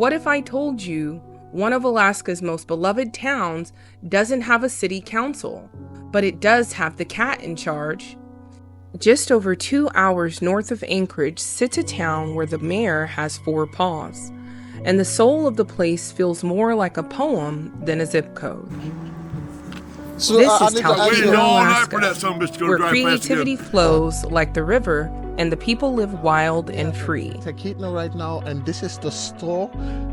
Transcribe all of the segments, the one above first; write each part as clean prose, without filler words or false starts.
What if I told you one of Alaska's most beloved towns doesn't have a city council, but it does have the cat in charge? Just over 2 hours north of Anchorage sits a town where the mayor has 4 paws, and the soul of the place feels more like a poem than a zip code. So This is Talkeetna, Alaska, Alaska, where creativity flows like the river and the people live wild and free. Talkeetna right now, and this is the store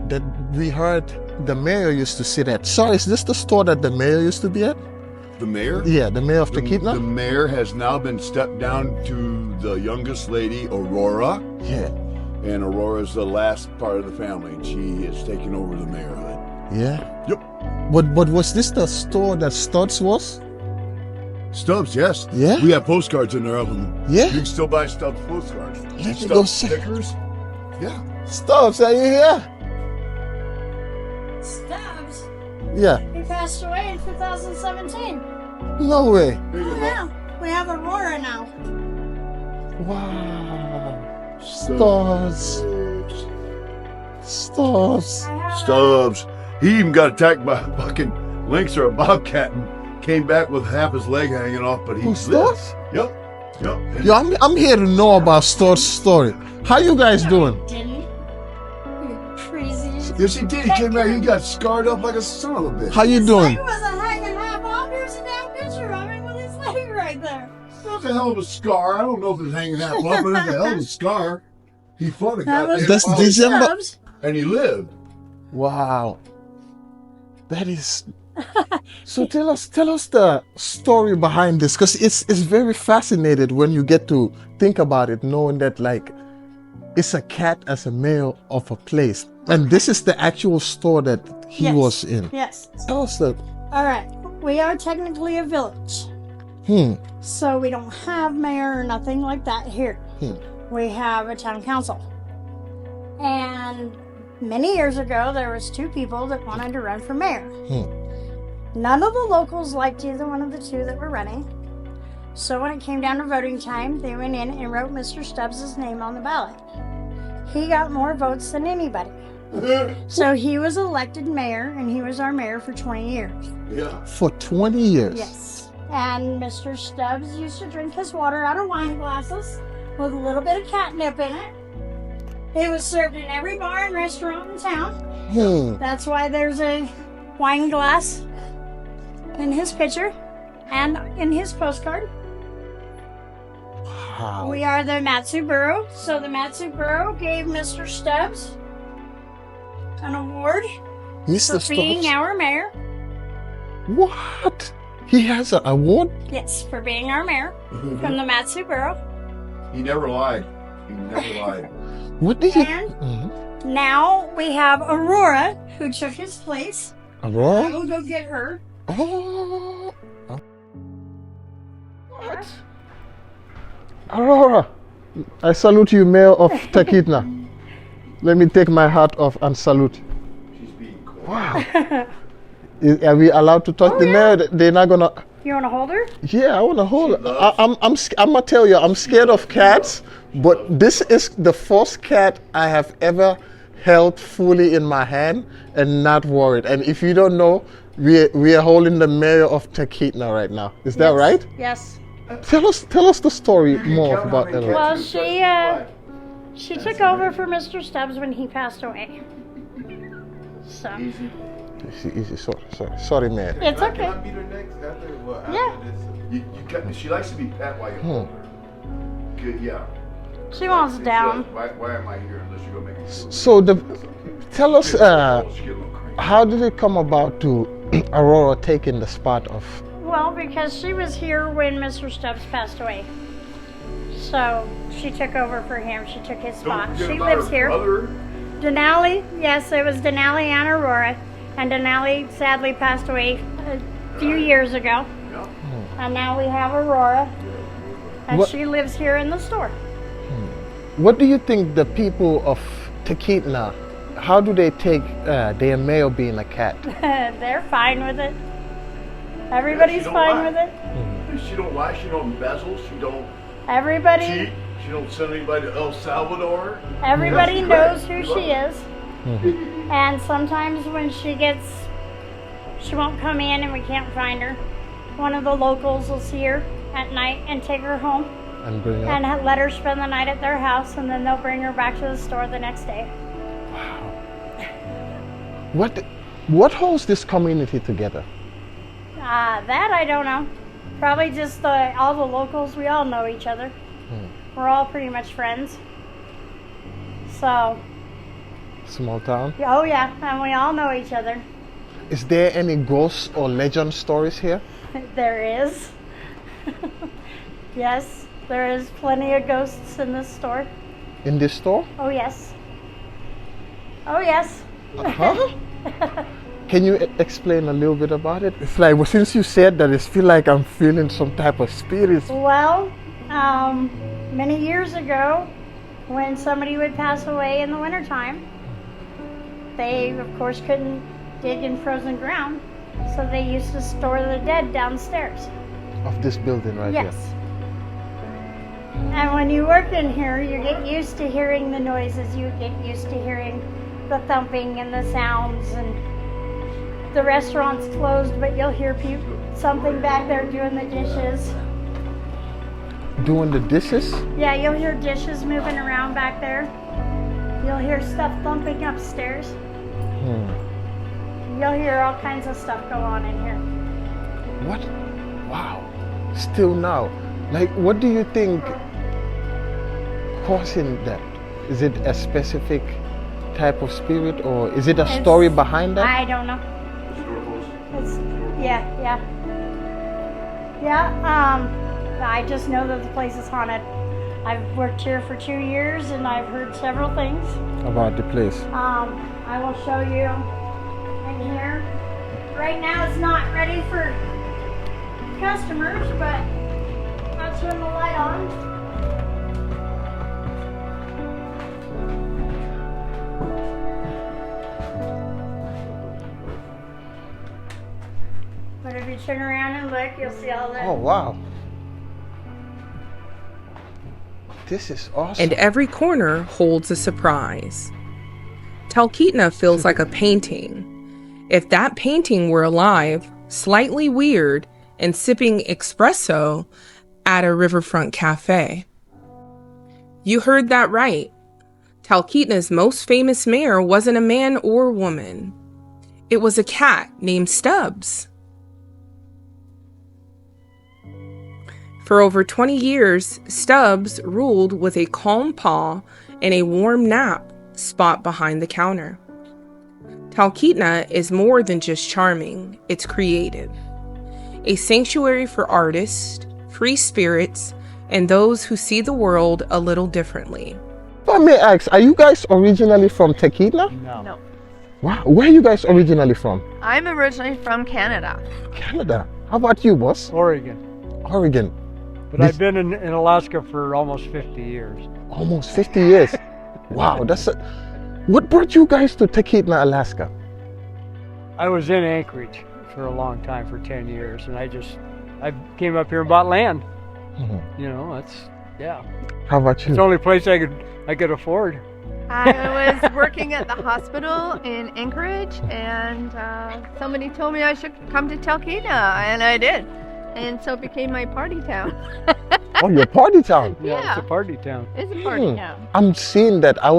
that we heard the mayor used to sit at. Sorry, is this the store that the mayor used to be at? The mayor? Yeah, the mayor of Talkeetna? The mayor has now been stepped down to the youngest lady, Aurora. Yeah. And Aurora's the last part of the family, and she is taking over the mayorhood. Yeah? Yep. But was this the store that Stubbs was? Stubbs, yes. Yeah? We have postcards in there of them. Yeah? You can still buy Stubbs postcards. Let me Stubbs go see. stickers. Yeah. Stubbs, are you here? Stubbs? Yeah. He passed away in 2017. No way. Oh, yeah. We have Aurora now. Wow. Stubbs. Stubbs. Stubbs. He even got attacked by a fucking lynx or a bobcat and came back with half his leg hanging off, but he Who, lived. Stubbs? Yep. Yep. Yo, I'm here to know about Stubbs' story. How you guys doing? Didn't? You crazy. Yes, he did. He came back. He got scarred up like a son of a bitch. How you His doing? leg wasn't hanging half off. There's a damn picture of him with his leg right there. That's a hell of a scar. I don't know if it's hanging half off, but it's a hell of a scar. He fought a That was goddamn That's fight, December. Stubbs. and he lived. Wow. That is. So tell us the story behind this, because it's very fascinating when you get to think about it, knowing that like it's a cat as a mayor of a place, and this is the actual store that he Yes. was in. Yes. Tell us that. All right. We are technically a village. So we don't have mayor or nothing like that here. We have a town council. And many years ago, there was 2 people that wanted to run for mayor. None of the locals liked either one of the 2 that were running. So when it came down to voting time, they went in and wrote Mr. Stubbs' name on the ballot. He got more votes than anybody. So he was elected mayor, and he was our mayor for 20 years. Yeah. For 20 years. Yes. And Mr. Stubbs used to drink his water out of wine glasses with a little bit of catnip in it. It was served in every bar and restaurant in town. That's why there's a wine glass in his picture and in his postcard. Wow. We are the Matsu Borough, so the Matsu Borough gave Mr. Stubbs an award Mr. for being Stubbs? our mayor. What? He has an award? Yes, for being our mayor from the Matsu Borough. He never lied. He never lied. What did he? And now we have Aurora, who took his place. Aurora? We'll go get her. Oh. What? Aurora, I salute you, Mayor of Talkeetna. Let me take my hat off and salute. She's being cool. Wow. Are we allowed to touch the mayor? They're not gonna. You want to hold her? Yeah, I wanna hold her. I'm gonna tell you, I'm scared of cats, but this is the first cat I have ever held fully in my hand and not worried. And if you don't know, we are holding the mayor of Talkeetna right now. Is that right? Yes. Tell us the story more about that. Well, she took over for Mr. Stubbs when he passed away. So Easy. Sorry, Mayor. it's okay. Can I beat her next after what? Yeah. She likes to be pet while you hold her. Good, yeah. She wants down. Why am I here unless you're gonna make me feel So tell us, she get a little crazy. how did it come about to Aurora taking the spot of? Well, because she was here when Mr. Stubbs passed away. So she took over for him. She took his spot. Don't forget She about lives her here. brother. Denali, yes, it was Denali and Aurora. And Denali sadly passed away a few years ago. Yeah. And now we have Aurora. And What- she lives here in the store. What do you think the people of Talkeetna, how do they take their mayor being a cat? They're fine with it. Everybody's don't fine lie. with it. She don't lie. She don't embezzle. She don't Everybody cheat. She don't send anybody to El Salvador. everybody That's knows great. who We she love is. And sometimes when she won't come in and we can't find her, one of the locals will see her at night and take her home And bring her. and let her spend the night at their house, and then they'll bring her back to the store the next day. What holds this community together? That I don't know. Probably just all the locals. We all know each other. We're all pretty much friends. So. Small town? Oh yeah, and we all know each other. Is there any ghost or legend stories here? There is. Yes, there is plenty of ghosts in this store. In this store? Oh yes. Oh yes. Huh? Can you explain a little bit about it? It's like, well, since you said that, I feel like I'm feeling some type of spirit. Well, many years ago, when somebody would pass away in the wintertime, they, of course, couldn't dig in frozen ground, so they used to store the dead downstairs. Of this building right Yes. And when you work in here, you get used to hearing the noises, you get used to hearing the thumping and the sounds, and the restaurant's closed, but you'll hear something back there doing the dishes. here. Doing the dishes? Yeah, you'll hear dishes moving around back there. You'll hear stuff thumping upstairs. You'll hear all kinds of stuff go on in here. What? Wow. Still now. Like, what do you think causing that? Is it a specific type of spirit, or is it a story behind that? I don't know. It's, yeah. I just know that the place is haunted. I've worked here for 2 years and I've heard several things. About the place. I will show you in here. Right now it's not ready for customers, but I'll turn the light on. But if you turn around and look, you'll see all that. Oh, wow. This is awesome. And every corner holds a surprise. Talkeetna feels like a painting. If that painting were alive, slightly weird, and sipping espresso at a riverfront cafe. You heard that right. Talkeetna's most famous mayor wasn't a man or woman. It was a cat named Stubbs. For over 20 years, Stubbs ruled with a calm paw and a warm nap spot behind the counter. Talkeetna is more than just charming, it's creative. A sanctuary for artists, free spirits, and those who see the world a little differently. If I may ask, are you guys originally from Talkeetna? No. Wow, where are you guys originally from? I'm originally from Canada. Canada. How about you, boss? Oregon. Oregon. But I've been in Alaska for almost 50 years. Almost 50 years. Wow, what brought you guys to Talkeetna, Alaska? I was in Anchorage for a long time, for 10 years, and I came up here and bought land. You know, yeah. How about you? It's the only place I could afford. I was working at the hospital in Anchorage, and somebody told me I should come to Talkeetna, and I did. And so it became my party town. Oh, your party town. Yeah, it's a party town. It's a party town. I'm seeing that. I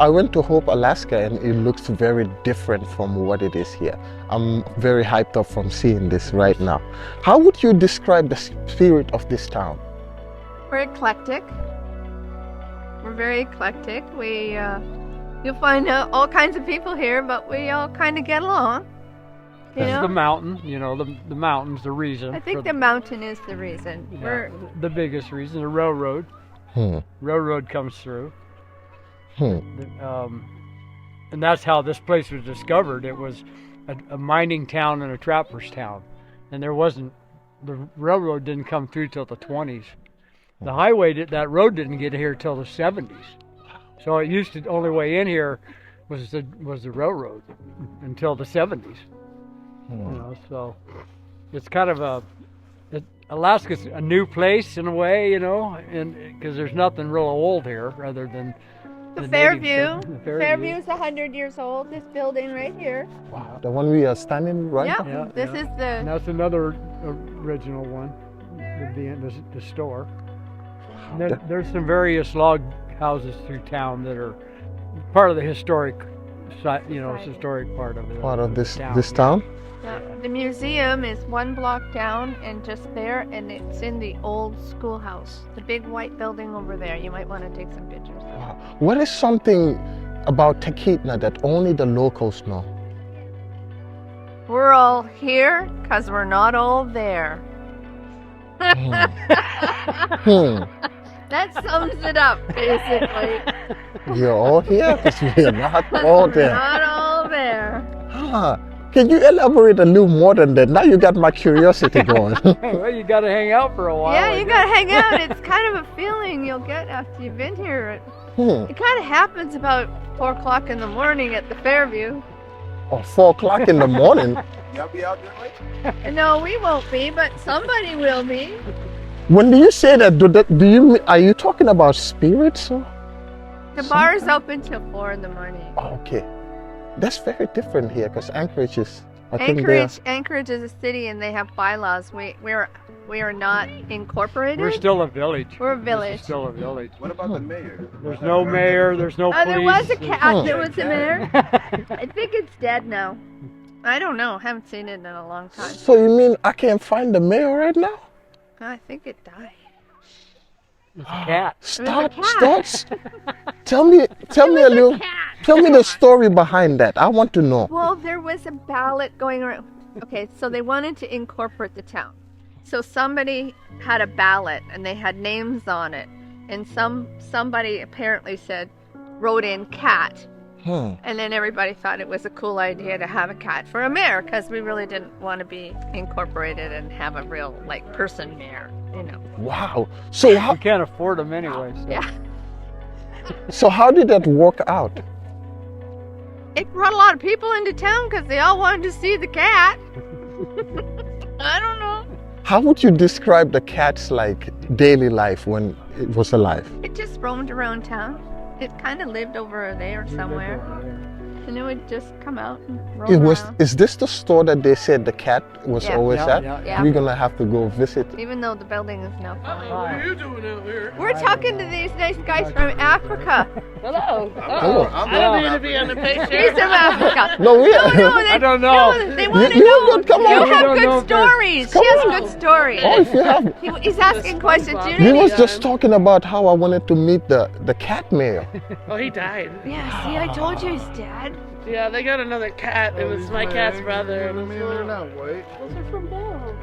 went to Hope, Alaska, and it looks very different from what it is here. I'm very hyped up from seeing this right now. How would you describe the spirit of this town? We're eclectic. We're very eclectic. You'll find all kinds of people here, but we all kind of get along. You know? The mountain, the mountain's the reason. I think the mountain is the reason. Yeah, We're the biggest reason. The railroad. Railroad comes through. And that's how this place was discovered. It was a mining town and a trapper's town. And the railroad didn't come through till the 20s. The highway, that road didn't get here till the 70s. So it used to, only way in here was the railroad until the 70s. So it's kind of Alaska's a new place in a way, and because there's nothing real old here other than The The Fairview. natives, the Fairview. Fairview's 100 years old. This building right here. Wow. The one we are standing right Yep. now? Yeah, This yeah. is And the. that's another original one, the store. And then there's some various log houses through town that are part of the historic, historic part of it. Part of this town. town? The museum is one block down and just there, and it's in the old schoolhouse, the big white building over there. You might want to take some pictures. Wow. What is something about Talkeetna that only the locals know? We're all here because we're not all there. That sums it up, basically. You're all here because we are not all there. Not all there. Ah, can you elaborate a little more than that? Now you got my curiosity going. Well, you got to hang out for a while. Yeah, I you guess. gotta hang out. It's kind of a feeling you'll get after you've been here. It kind of happens about 4 o'clock in the morning at the Fairview. Oh, 4 o'clock in the morning. Y'all be out there late? No, we won't be, but somebody will be. When do you say that? Are you talking about spirits? Or? The bar is open till 4 in the morning. Oh, okay. That's very different here because Anchorage is, I think they're... Anchorage is a city and they have bylaws. We are not incorporated. We're still a village. We're a This village. is still a village. What about the mayor? There's no mayor. There's no police. There was a cat. Oh. There was a mayor. I think it's dead now. I don't know. Haven't seen it in a long time. So you mean I can't find the mayor right now? I think it died. It's a cat. Stubbs, tell me a little, tell me the story behind that. I want to know. Well, there was a ballot going around. Okay, so they wanted to incorporate the town. So somebody had a ballot and they had names on it. And somebody apparently wrote in cat. And then everybody thought it was a cool idea to have a cat for a mayor because we really didn't want to be incorporated and have a real person mayor, Wow. So how, You can't afford them anyway. So. Yeah. so how did that work out? It brought a lot of people into town because they all wanted to see the cat. I don't know. How would you describe the cat's daily life when it was alive? It just roamed around town. It kind of lived over there somewhere. And it would just come out and roam around. Is this the store that they said the cat was Yeah. always Yeah, at? yeah. We're gonna have to go visit. Even though the building is now falling. What are you doing out here? We're talking to these nice guys from Africa. Hello. Hello. I don't need to be on the picture. He's from Africa. No, we No, I don't know. No, they want to You're know. good, come You on. We have don't know good if they're- stories. Come She has on. good stories. Oh, if you have. He's asking questions. You We know. was just talking about how I wanted to meet the cat mayor. Oh, he died. Yeah, see, I told you he's dead. Yeah, they got another cat. It was my cat's brother. I mean, they're not white. Those are from Bell.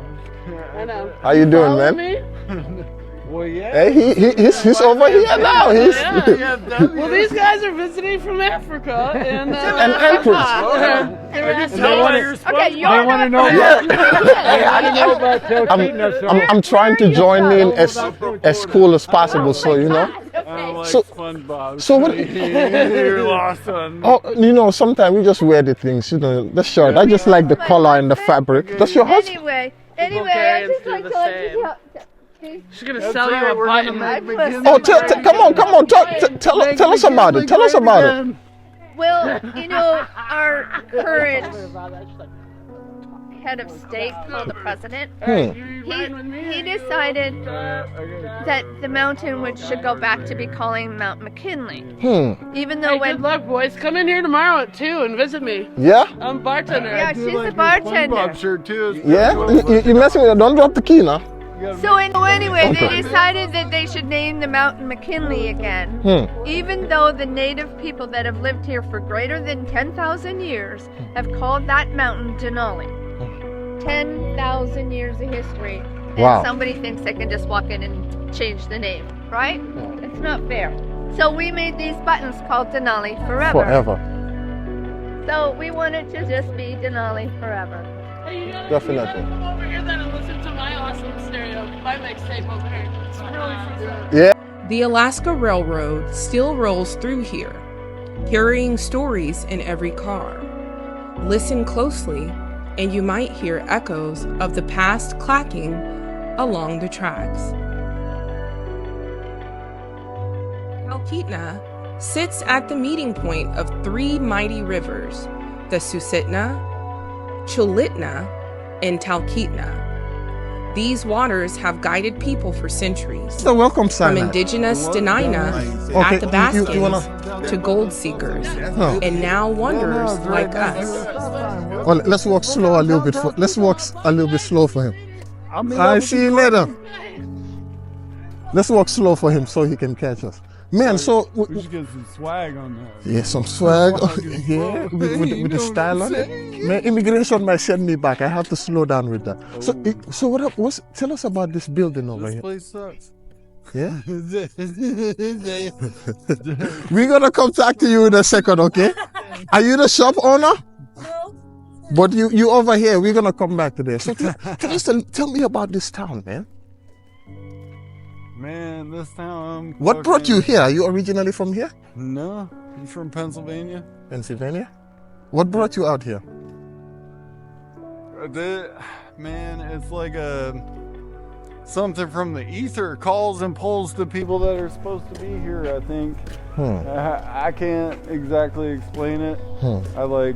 I know. How you doing, Follow man? me? Well, yeah. Hey, he's over here now. He's Well, these guys are visiting from Africa and and Anchorage. they were asking They want us- to. Okay, They you're want to not know. from They want to know about Talkeetna. So. I'm trying to join in as cool as possible, so you know. So, so what? You're lost on. Oh, sometimes we just wear the things, the shirt. I just like the color and the fabric. Does your husband? Anyway, I Bulgarians just do like the to let same. you know. She's gonna sell you a button. Oh, come on, tell us about it. Tell us about it. Well, our current head of state, called the president, he decided that the mountain should go back to be calling Mount McKinley. Even though Hey, good luck, boys. Come in here tomorrow at 2 and visit me. Yeah, I'm a bartender. Yeah, she's a bartender. SpongeBob shirt too. yeah. You messing with? Don't drop the key now. So anyway, they decided that they should name the mountain McKinley again. Even though the native people that have lived here for greater than 10,000 years have called that mountain Denali. 10,000 years of history. And Wow. somebody thinks they can just walk in and change the name, right? It's not fair. So we made these buttons called Denali Forever. Forever. So we wanted to just be Denali Forever. Hey, you gotta Definitely. come over here then and listen to my awesome stereo. My mixtape over here. It's really fun. Yeah. The Alaska Railroad still rolls through here, carrying stories in every car. Listen closely, and you might hear echoes of the past clacking along the tracks. Talkeetna sits at the meeting point of three mighty rivers, the Susitna, Chulitna, and Talkeetna. These waters have guided people for centuries. The welcome sign. From indigenous Denina at the Baskins to gold seekers, and now wanderers like us. Well, let's walk slow a little bit. Let's walk a little bit slow for him. I see you later. Let's walk slow for him so he can catch us. Man, so we should get some swag on that. Yeah, some swag. Yeah, with the style on it. Man, immigration might send me back. I have to slow down with that. So what up? Tell us about this building over This here. place sucks. Yeah. We're gonna come talk to you in a second, okay? Are you the shop owner? No. But you over here. We're gonna come back to this. So tell me about this town, man. Man, this town. What brought you here? Are you originally from here? No, I'm from Pennsylvania. Pennsylvania? What brought you out here? Man, it's like something from the ether calls and pulls the people that are supposed to be here, I think. I can't exactly explain it. I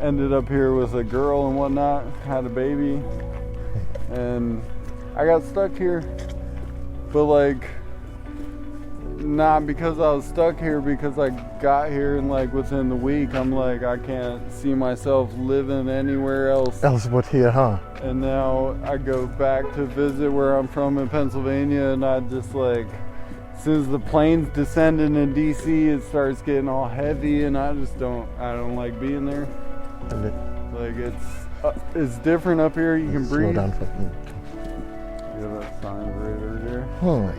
ended up here with a girl and whatnot, had a baby, and I got stuck here. But not because I was stuck here, because I got here and within the week I'm I can't see myself living anywhere else. Else but here, huh? And now I go back to visit where I'm from in Pennsylvania, and I just as soon as the plane's descending in DC, it starts getting all heavy, and I don't like being there. It's different up here. You can breathe. Slow down for me. Yeah, that sign's right over there.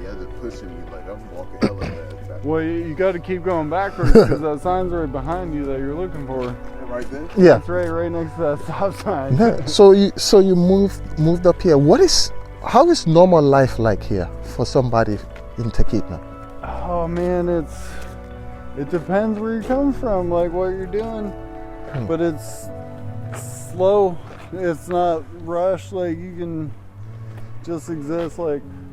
Yeah, they're pushing me like I'm walking hella fast. Well, you got to keep going backwards because that sign's right behind you that you're looking for. Right there? Yeah. It's right next to that stop sign. So you moved up here. How is normal life like here for somebody in Talkeetna? Oh man, it depends where you come from, what you're doing. But it's slow. It's not rushed. You can just exist.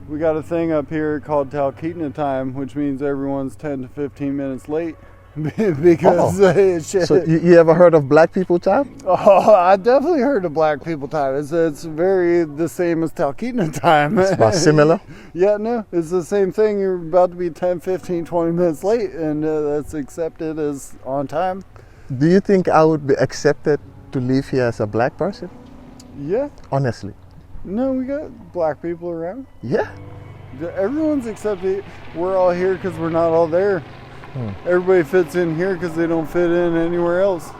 We got a thing up here called Talkeetna time, which means everyone's 10 to 15 minutes late because So you ever heard of Black People time? Oh, I definitely heard of Black People time. It's very the same as Talkeetna time. It's about similar? Yeah, no, it's the same thing. You're about to be 10, 15, 20 minutes late, and that's accepted as on time. Do you think I would be accepted to live here as a black person? Yeah. Honestly. No, we got black people around. Yeah. Everyone's accepted. We're all here because we're not all there. Everybody fits in here because they don't fit in anywhere else.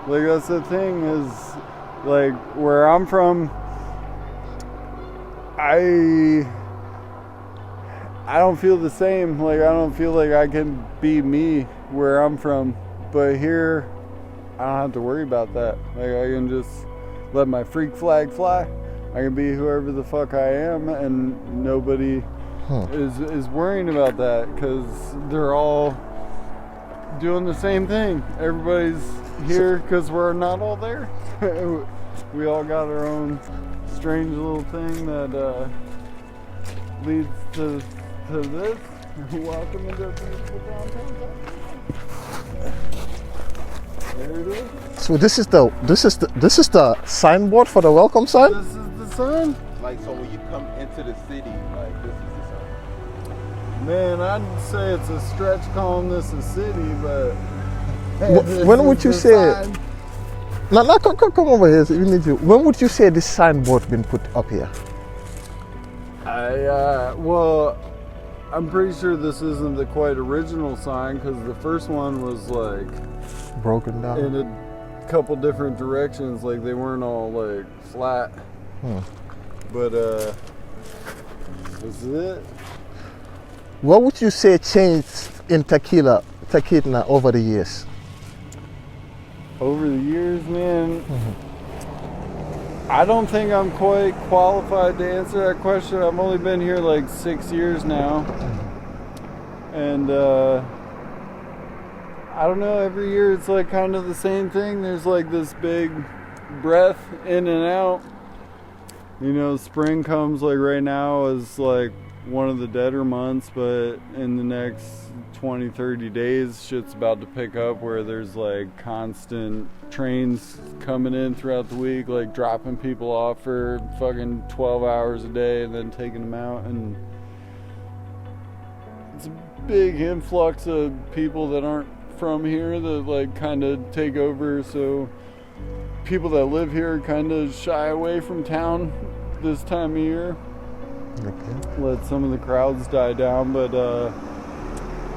That's the thing is, where I'm from, I don't feel the same. I don't feel like I can be me where I'm from. But here, I don't have to worry about that. I can just let my freak flag fly. I can be whoever the fuck I am, and nobody is worrying about that because they're all doing the same thing. Everybody's here because we're not all there. We all got our own strange little thing that leads to this. Welcome into a beautiful downtown. There it is. So this is the signboard for the welcome sign? This is the sign. So when you come into the city, this is the sign. Man, I'd say it's a stretch calling this a city, but when would you say? No, come over here. So we need you. When would you say this signboard been put up here? Well, I'm pretty sure this isn't the quite original sign because the first one was broken down in a couple different directions. They weren't all flat. But this is it. What would you say changed in Talkeetna over the years? Over the years, man, I don't think I'm quite qualified to answer that question. I've only been here 6 years now. And I don't know, every year it's kind of the same thing. There's this big breath in and out. Spring comes right now is one of the deader months, but in the next 20, 30 days, shit's about to pick up where there's like constant trains coming in throughout the week, like dropping people off for fucking 12 hours a day and then taking them out. And it's a big influx of people that aren't from here that like kind of take over. So people that live here kind of shy away from town this time of year. Okay. Let some of the crowds die down, but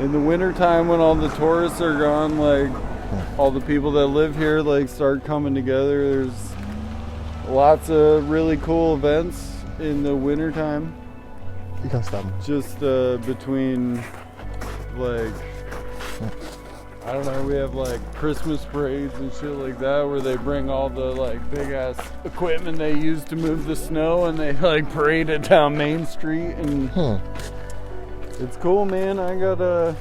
in the wintertime when all the tourists are gone, like all the people that live here like start coming together. There's lots of really cool events in the wintertime. You can stop. Just between like, I don't know, we have like Christmas parades and shit like that where they bring all the like big ass equipment they use to move the snow and they like parade it down Main Street and it's cool, man. I got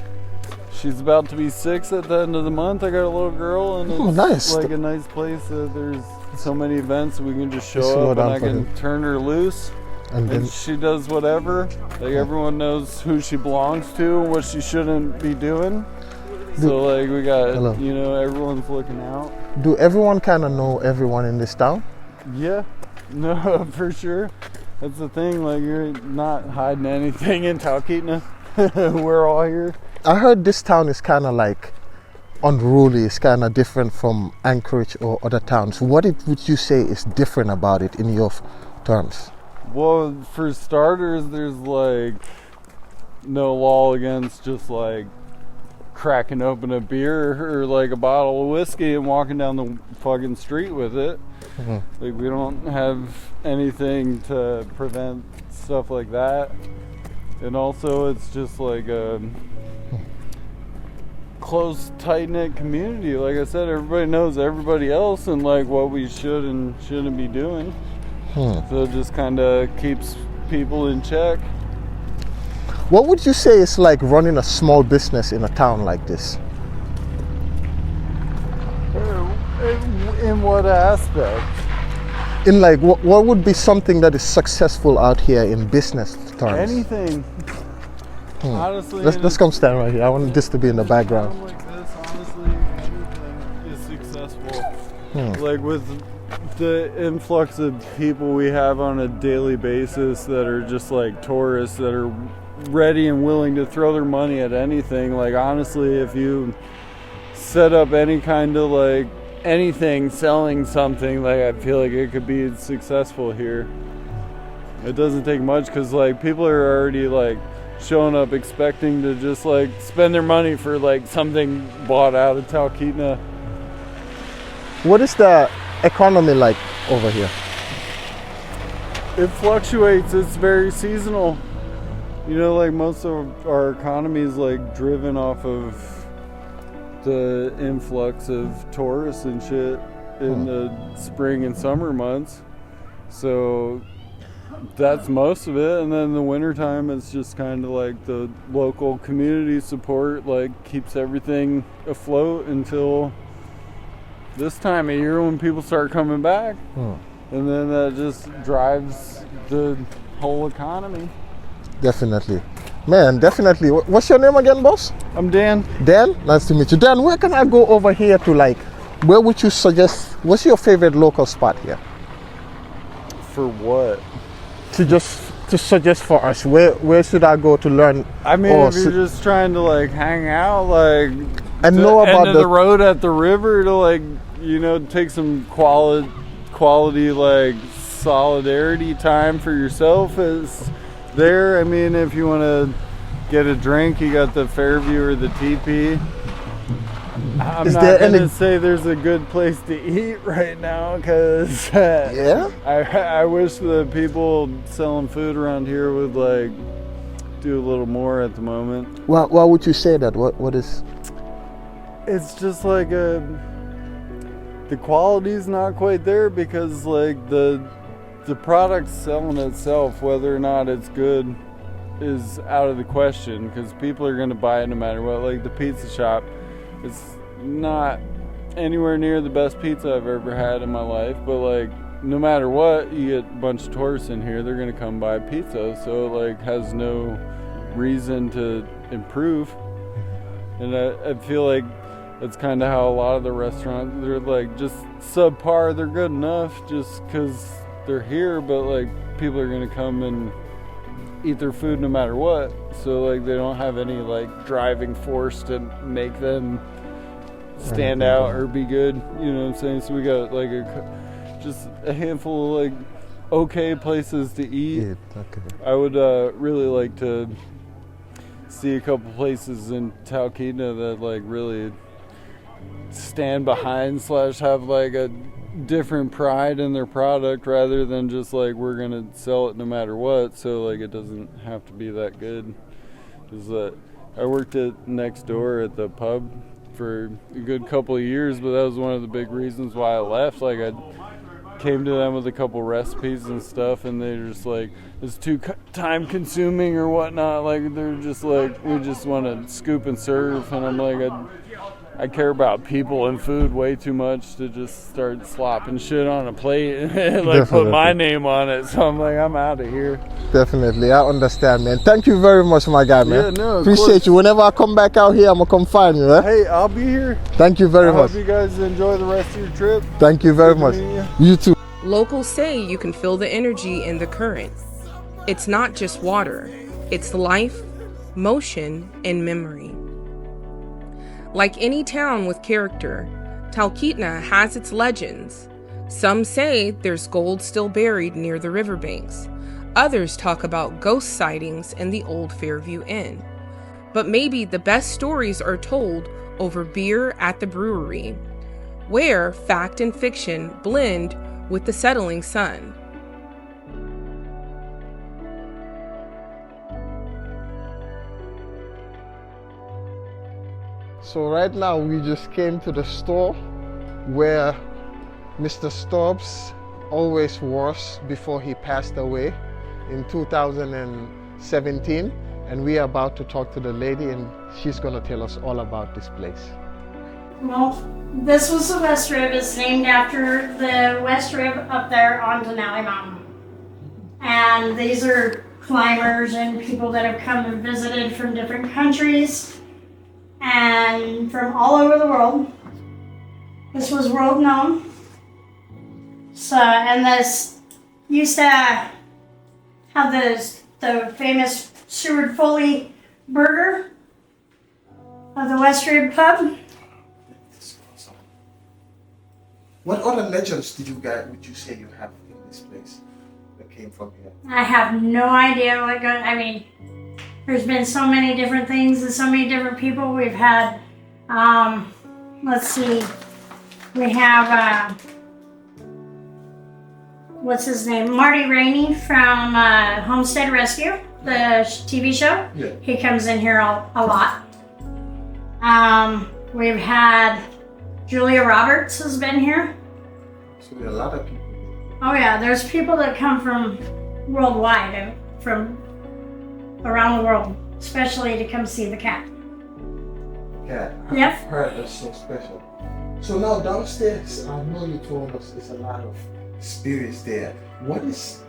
she's about to be 6 at the end of the month. I got a little girl and it's nice. Like a nice place. There's so many events we can just show up and I can turn her loose. And then she does whatever. Like everyone knows who she belongs to and what she shouldn't be doing. So like we got, you know, everyone's looking out. Do everyone kind of know everyone in this town? Yeah, no, for sure. That's the thing, like you're not hiding anything in Talkeetna. We're all here. I heard this town is kind of like unruly. It's kind of different from Anchorage or other towns. What would you say is different about it in your terms? Well, for starters, there's like no law against just like cracking open a beer or like a bottle of whiskey and walking down the fucking street with it. Like we don't have anything to prevent stuff like that. And also it's just like a close, tight-knit community. Like I said, everybody knows everybody else and like what we should and shouldn't be doing. So it just kind of keeps people in check. What would you say is like running a small business in a town like this? In what aspect? In like, what would be something that is successful out here in business terms? Anything. Honestly, let's come stand right here. I want this to be in the background. Like this, honestly, anything is successful. Like with the influx of people we have on a daily basis that are just like tourists that are ready and willing to throw their money at anything. Like honestly, if you set up any kind of like anything selling something, like I feel like it could be successful here. It doesn't take much because like people are already like showing up expecting to just like spend their money for like something bought out of Talkeetna. What is the economy like over here? It fluctuates. It's very seasonal. You know, like most of our economy is like driven off of the influx of tourists and shit in the spring and summer months. So that's most of it. And then the wintertime, it's just kind of like the local community support like keeps everything afloat until this time of year when people start coming back. And then that just drives the whole economy. Definitely. Man, definitely. What's your name again, boss? I'm Dan. Dan? Nice to meet you. Dan, where can I go over here to like, where would you suggest, what's your favorite local spot here? For what? To suggest for us, where should I go to learn? I mean, if you're just trying to like hang out, like and know about the road at the river to like, you know, take some quality like solidarity time for yourself is there. I mean, if you want to get a drink, you got the Fairview or the TP. I'm not going to say there's a good place to eat right now because I wish the people selling food around here would like do a little more at the moment. Why would you say that? What is? It's just like the quality's not quite there because like the product selling itself, whether or not it's good, is out of the question because people are going to buy it no matter what. Like the pizza shop, it's not anywhere near the best pizza I've ever had in my life, but like no matter what, you get a bunch of tourists in here, they're gonna come buy pizza, so it like has no reason to improve. And I feel like that's kind of how a lot of the restaurants, they're like just subpar, they're good enough just because they're here, but like people are gonna come and eat their food no matter what, so like they don't have any like driving force to make them stand out or be good, you know what I'm saying? So we got like just a handful of like okay places to eat. I would really like to see a couple places in Talkeetna that like really stand behind / have like a different pride in their product rather than just like we're gonna sell it no matter what, so like it doesn't have to be that good. Because I worked at next door at the pub for a good couple of years, but that was one of the big reasons why I left. Like I came to them with a couple recipes and stuff, and they're just like, it's too time consuming or whatnot. Like they're just like, we just want to scoop and serve, and I'm like, I care about people and food way too much to just start slopping shit on a plate and like put my name on it. So I'm like, I'm out of here. Definitely, I understand, man. Thank you very much, my guy, man. Yeah, no, appreciate you. Whenever I come back out here, I'm gonna come find you. Hey, I'll be here. Thank you very much. I hope you guys enjoy the rest of your trip. Thank you very much. You too. Locals say you can feel the energy in the current. It's not just water, it's life, motion, and memory. Like any town with character, Talkeetna has its legends. Some say there's gold still buried near the riverbanks. Others talk about ghost sightings in the old Fairview Inn. But maybe the best stories are told over beer at the brewery, where fact and fiction blend with the settling sun. So right now we just came to the store where Mr. Stubbs always was before he passed away in 2017, and we are about to talk to the lady, and she's going to tell us all about this place. Well, this was the West Rib. It's named after the West Rib up there on Denali Mountain. And these are climbers and people that have come and visited from different countries and from all over the world. This was world known. So, and this used to have the famous Seward Foley burger of the West Rib Pub. What other legends would you say you have in this place that came from here? I have no idea there's been so many different things and so many different people. We've had, let's see, we have, what's his name? Marty Rainey from Homestead Rescue, the TV show. Yeah. He comes in here a lot. We've had Julia Roberts has been here. So there are a lot of people. Oh yeah, there's people that come from worldwide, from around the world, especially to come see the cat. Cat. Yep. I've heard that's so special. So now downstairs, I know you told us there's a lot of spirits there. What has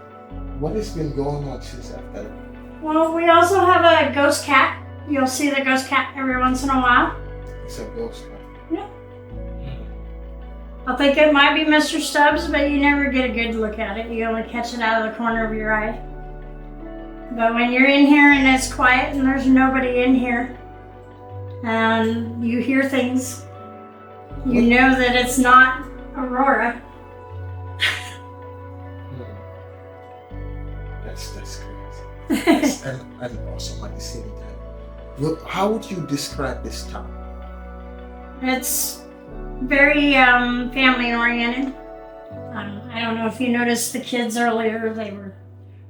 been going on since after? Well, we also have a ghost cat. You'll see the ghost cat every once in a while. It's a ghost cat. Yeah. I think it might be Mr. Stubbs, but you never get a good look at it. You only catch it out of the corner of your eye. But when you're in here and it's quiet and there's nobody in here, and you hear things, you know that it's not Aurora. That's crazy. and awesome at the same time. Look, how would you describe this town? It's very family oriented. I don't know if you noticed the kids earlier, they were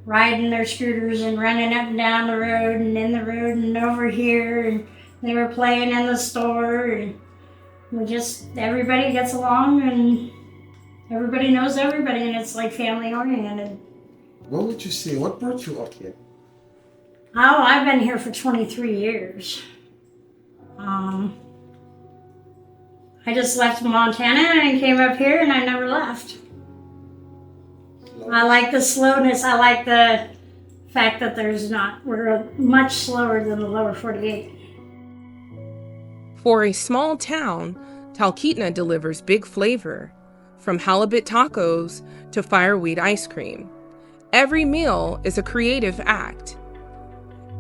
riding their scooters and running up and down the road and in the road and over here, and they were playing in the store, and everybody gets along and everybody knows everybody, and it's like family oriented. What would you say? What brought you up here? Oh, I've been here for 23 years. I just left Montana and came up here and I never left. I like the slowness. I like the fact that we're much slower than the lower 48. For a small town, Talkeetna delivers big flavor, from halibut tacos to fireweed ice cream. Every meal is a creative act.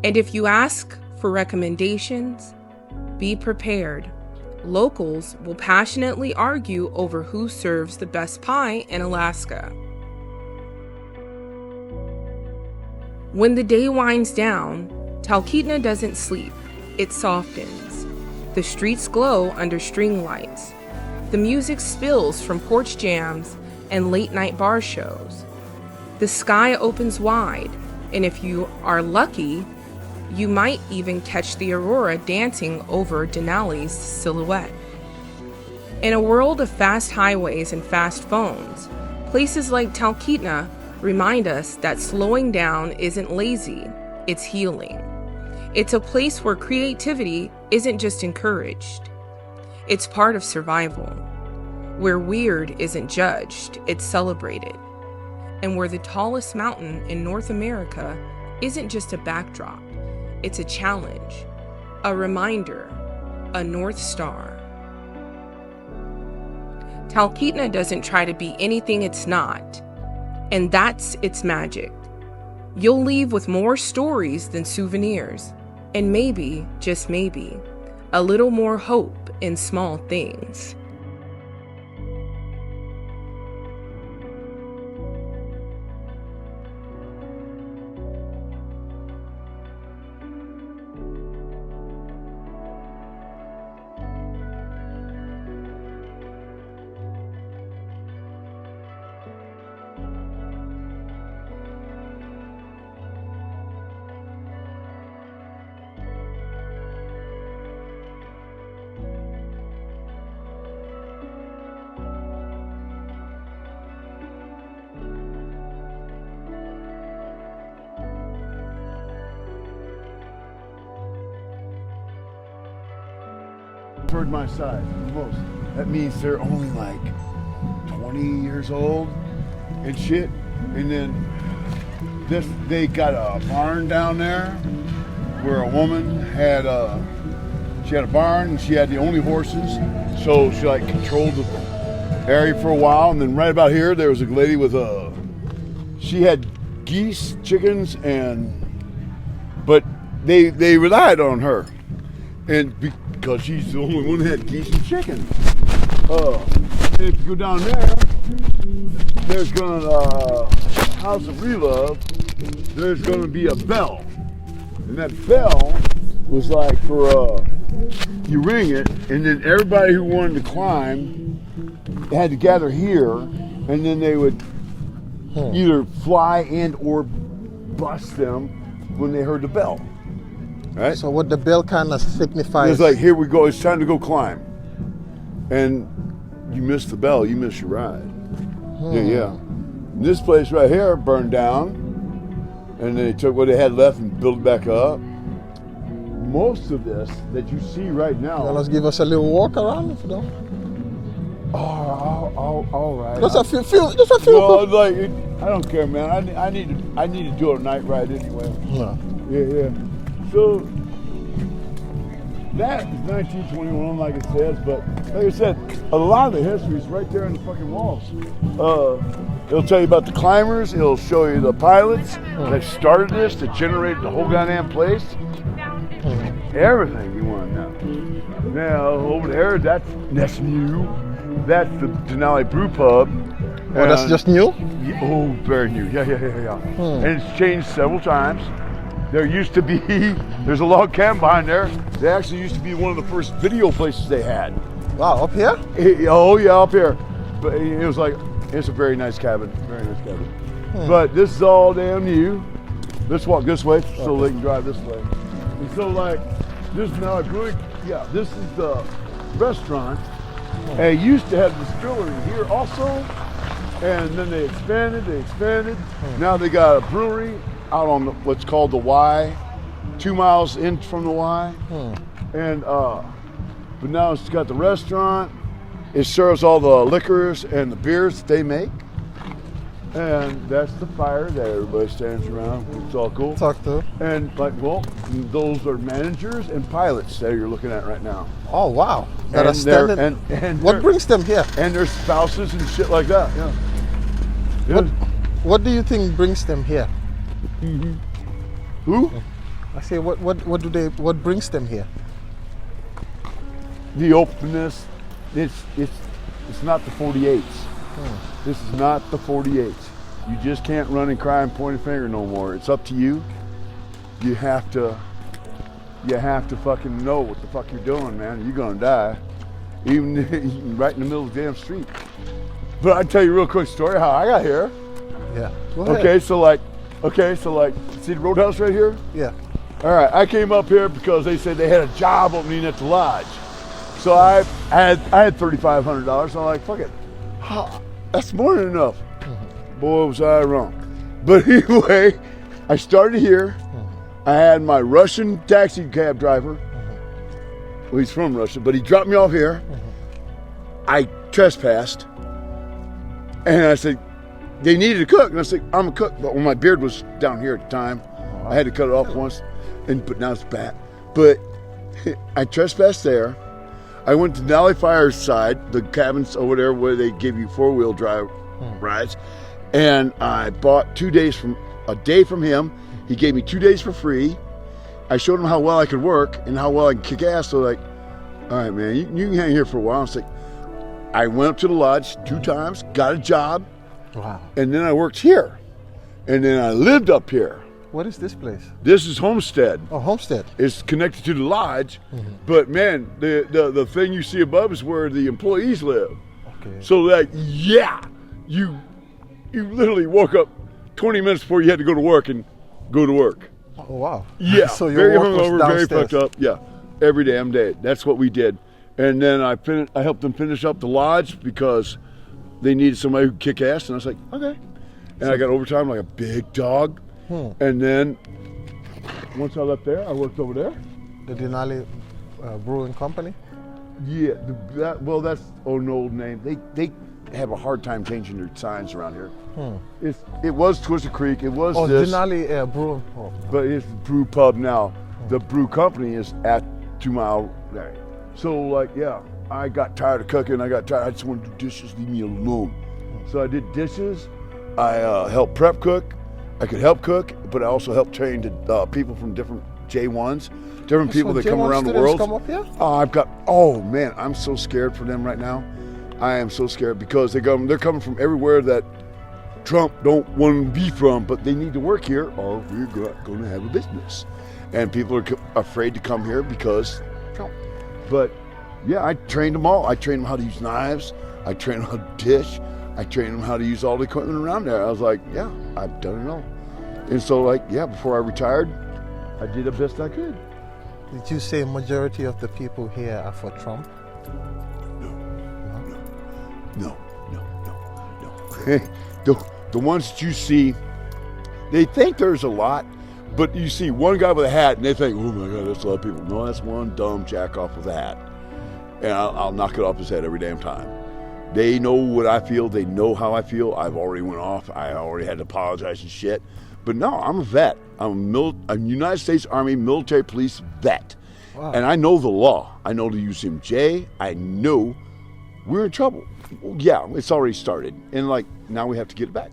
And if you ask for recommendations, be prepared. Locals will passionately argue over who serves the best pie in Alaska. When the day winds down, Talkeetna doesn't sleep. It softens. The streets glow under string lights. The music spills from porch jams and late-night bar shows. The sky opens wide, and if you are lucky, you might even catch the aurora dancing over Denali's silhouette. In a world of fast highways and fast phones, places like Talkeetna remind us that slowing down isn't lazy, it's healing. It's a place where creativity isn't just encouraged, it's part of survival. Where weird isn't judged, it's celebrated. And where the tallest mountain in North America isn't just a backdrop, it's a challenge, a reminder, a North Star. Talkeetna doesn't try to be anything it's not, and that's its magic. You'll leave with more stories than souvenirs, and maybe, just maybe, a little more hope in small things. Toward my side, most. That means they're only like 20 years old and shit. And then they got a barn down there where a woman had she had a barn and she had the only horses. So she like controlled the area for a while. And then right about here, there was a lady with she had geese, chickens, but they relied on her. And because she's the only one that had geese and chickens. And if you go down there, there's gonna House of Relove. There's gonna be a bell, and that bell was like for you ring it, and then everybody who wanted to climb had to gather here, and then they would either fly and or bust them when they heard the bell. Right? So what the bell kind of signifies? It's like, here we go, it's time to go climb. And you miss the bell, you miss your ride. Yeah. This place right here burned down, and they took what they had left and built it back up. Most of this that you see right now. Well, let's give us a little walk around, if you don't. All right. Just a few. Well, like, I don't care, man. I need to do a night ride anyway. Yeah. So that is 1921, like it says, but like I said, a lot of the history is right there in the fucking walls. It'll tell you about the climbers. It'll show you the pilots that started this, that generated the whole goddamn place. Everything you want to know. Now over there, that's new. That's the Denali Brew Pub. Oh, that's just new? Oh, very new. Yeah. And it's changed several times. There used to be, there's a log cabin behind there. They actually used to be one of the first video places they had. Wow, up here? Oh yeah, up here. But it was like, it's a very nice cabin. But this is all damn new. Let's walk this way so they can drive this way. And so like, this is now a brewing, this is the restaurant. And they used to have the distillery here also. And then they expanded. Now they got a brewery out on what's called the Y, 2 miles in from the Y. And but now it's got the restaurant. It serves all the liquors and the beers that they make. And that's the fire that everybody stands around. It's all cool. Talk to. And like, well, those are managers and pilots that you're looking at right now. Oh wow. That And are standing. and What brings them here? and their spouses and shit like that. Yeah. What What do you think brings them here? Who? I say, what brings them here? The openness. It's not the 48s. This is not the 48s. You just can't run and cry and point a finger no more. It's up to you. You have to fucking know what the fuck you're doing, man. You're gonna die, even right in the middle of the damn street. But I'll tell you a real quick story how I got here. Yeah. Go ahead. Okay, so like, see the roadhouse right here? Yeah. All right, I came up here because they said they had a job opening at the lodge. So I had $3,500. So I'm like, fuck it. That's more than enough. Boy, was I wrong. But anyway, I started here. I had my Russian taxi cab driver. Well, he's from Russia, but he dropped me off here. I trespassed. And I said, they needed a cook. And I said, I'm a cook. But when my beard was down here at the time, I had to cut it off once. But now it's back. But I trespassed there. I went to Nagley Fireside, the cabins over there where they give you 4-wheel drive rides. And I bought a day from him. He gave me 2 days for free. I showed him how well I could work and how well I could kick ass. So like, all right, man, you can hang here for a while. I was like, I went up to the lodge 2 times, got a job. Wow. And then I worked here. And then I lived up here. What is this place? This is Homestead. Oh, Homestead. It's connected to the lodge, but man, the thing you see above is where the employees live. Okay. So like, yeah, you literally woke up 20 minutes before you had to go to work and go to work. Oh wow. Yeah, So your very work was hungover, very downstairs. fucked up. Yeah, every damn day. That's what we did. And then I helped them finish up the lodge because they needed somebody who could kick ass, and I was like, okay. And I got overtime like a big dog. And then once I left there, I worked over there. The Denali Brewing Company. Yeah, that's an old name. They have a hard time changing their signs around here. It was Twisted Creek. It was this. Denali Brewing. Oh. But it's Brew Pub now. The brew company is at 2 Mile Lane. So like, yeah, I got tired of cooking. I just wanted to do dishes. Leave me alone. So I did dishes. I helped prep cook. I could help cook, but I also helped train people from different J1s, different people that come around the world. Come up here? Oh man, I'm so scared for them right now. I am so scared because they're coming from everywhere that Trump don't want to be from, but they need to work here or we're going to have a business. And people are afraid to come here because Trump. But yeah, I trained them all. I trained them how to use knives. I trained them how to dish. I trained them how to use all the equipment around there. I was like, yeah, I've done it all. And so like, yeah, before I retired, I did the best I could. Did you say majority of the people here are for Trump? No. The ones that you see, they think there's a lot, but you see one guy with a hat and they think, oh my God, that's a lot of people. No, that's one dumb jack off with a hat. And I'll knock it off his head every damn time. They know what I feel. They know how I feel. I've already went off. I already had to apologize and shit. But no, I'm a vet. I'm a United States Army military police vet. Wow. And I know the law. I know the UCMJ. I know we're in trouble. Yeah, it's already started. And like, now we have to get it back.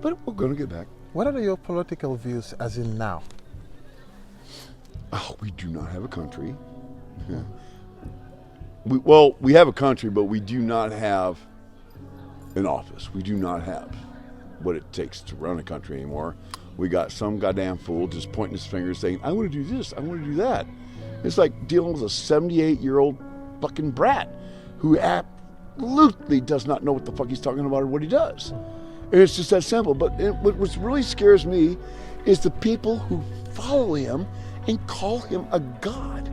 But we're going to get back. What are your political views as in now? Oh, we do not have a country. We have a country, but we do not have an office. We do not have what it takes to run a country anymore. We got some goddamn fool just pointing his finger saying, I want to do this, I want to do that. It's like dealing with a 78-year-old fucking brat who absolutely does not know what the fuck he's talking about or what he does. And it's just that simple. But what really scares me is the people who follow him and call him a god.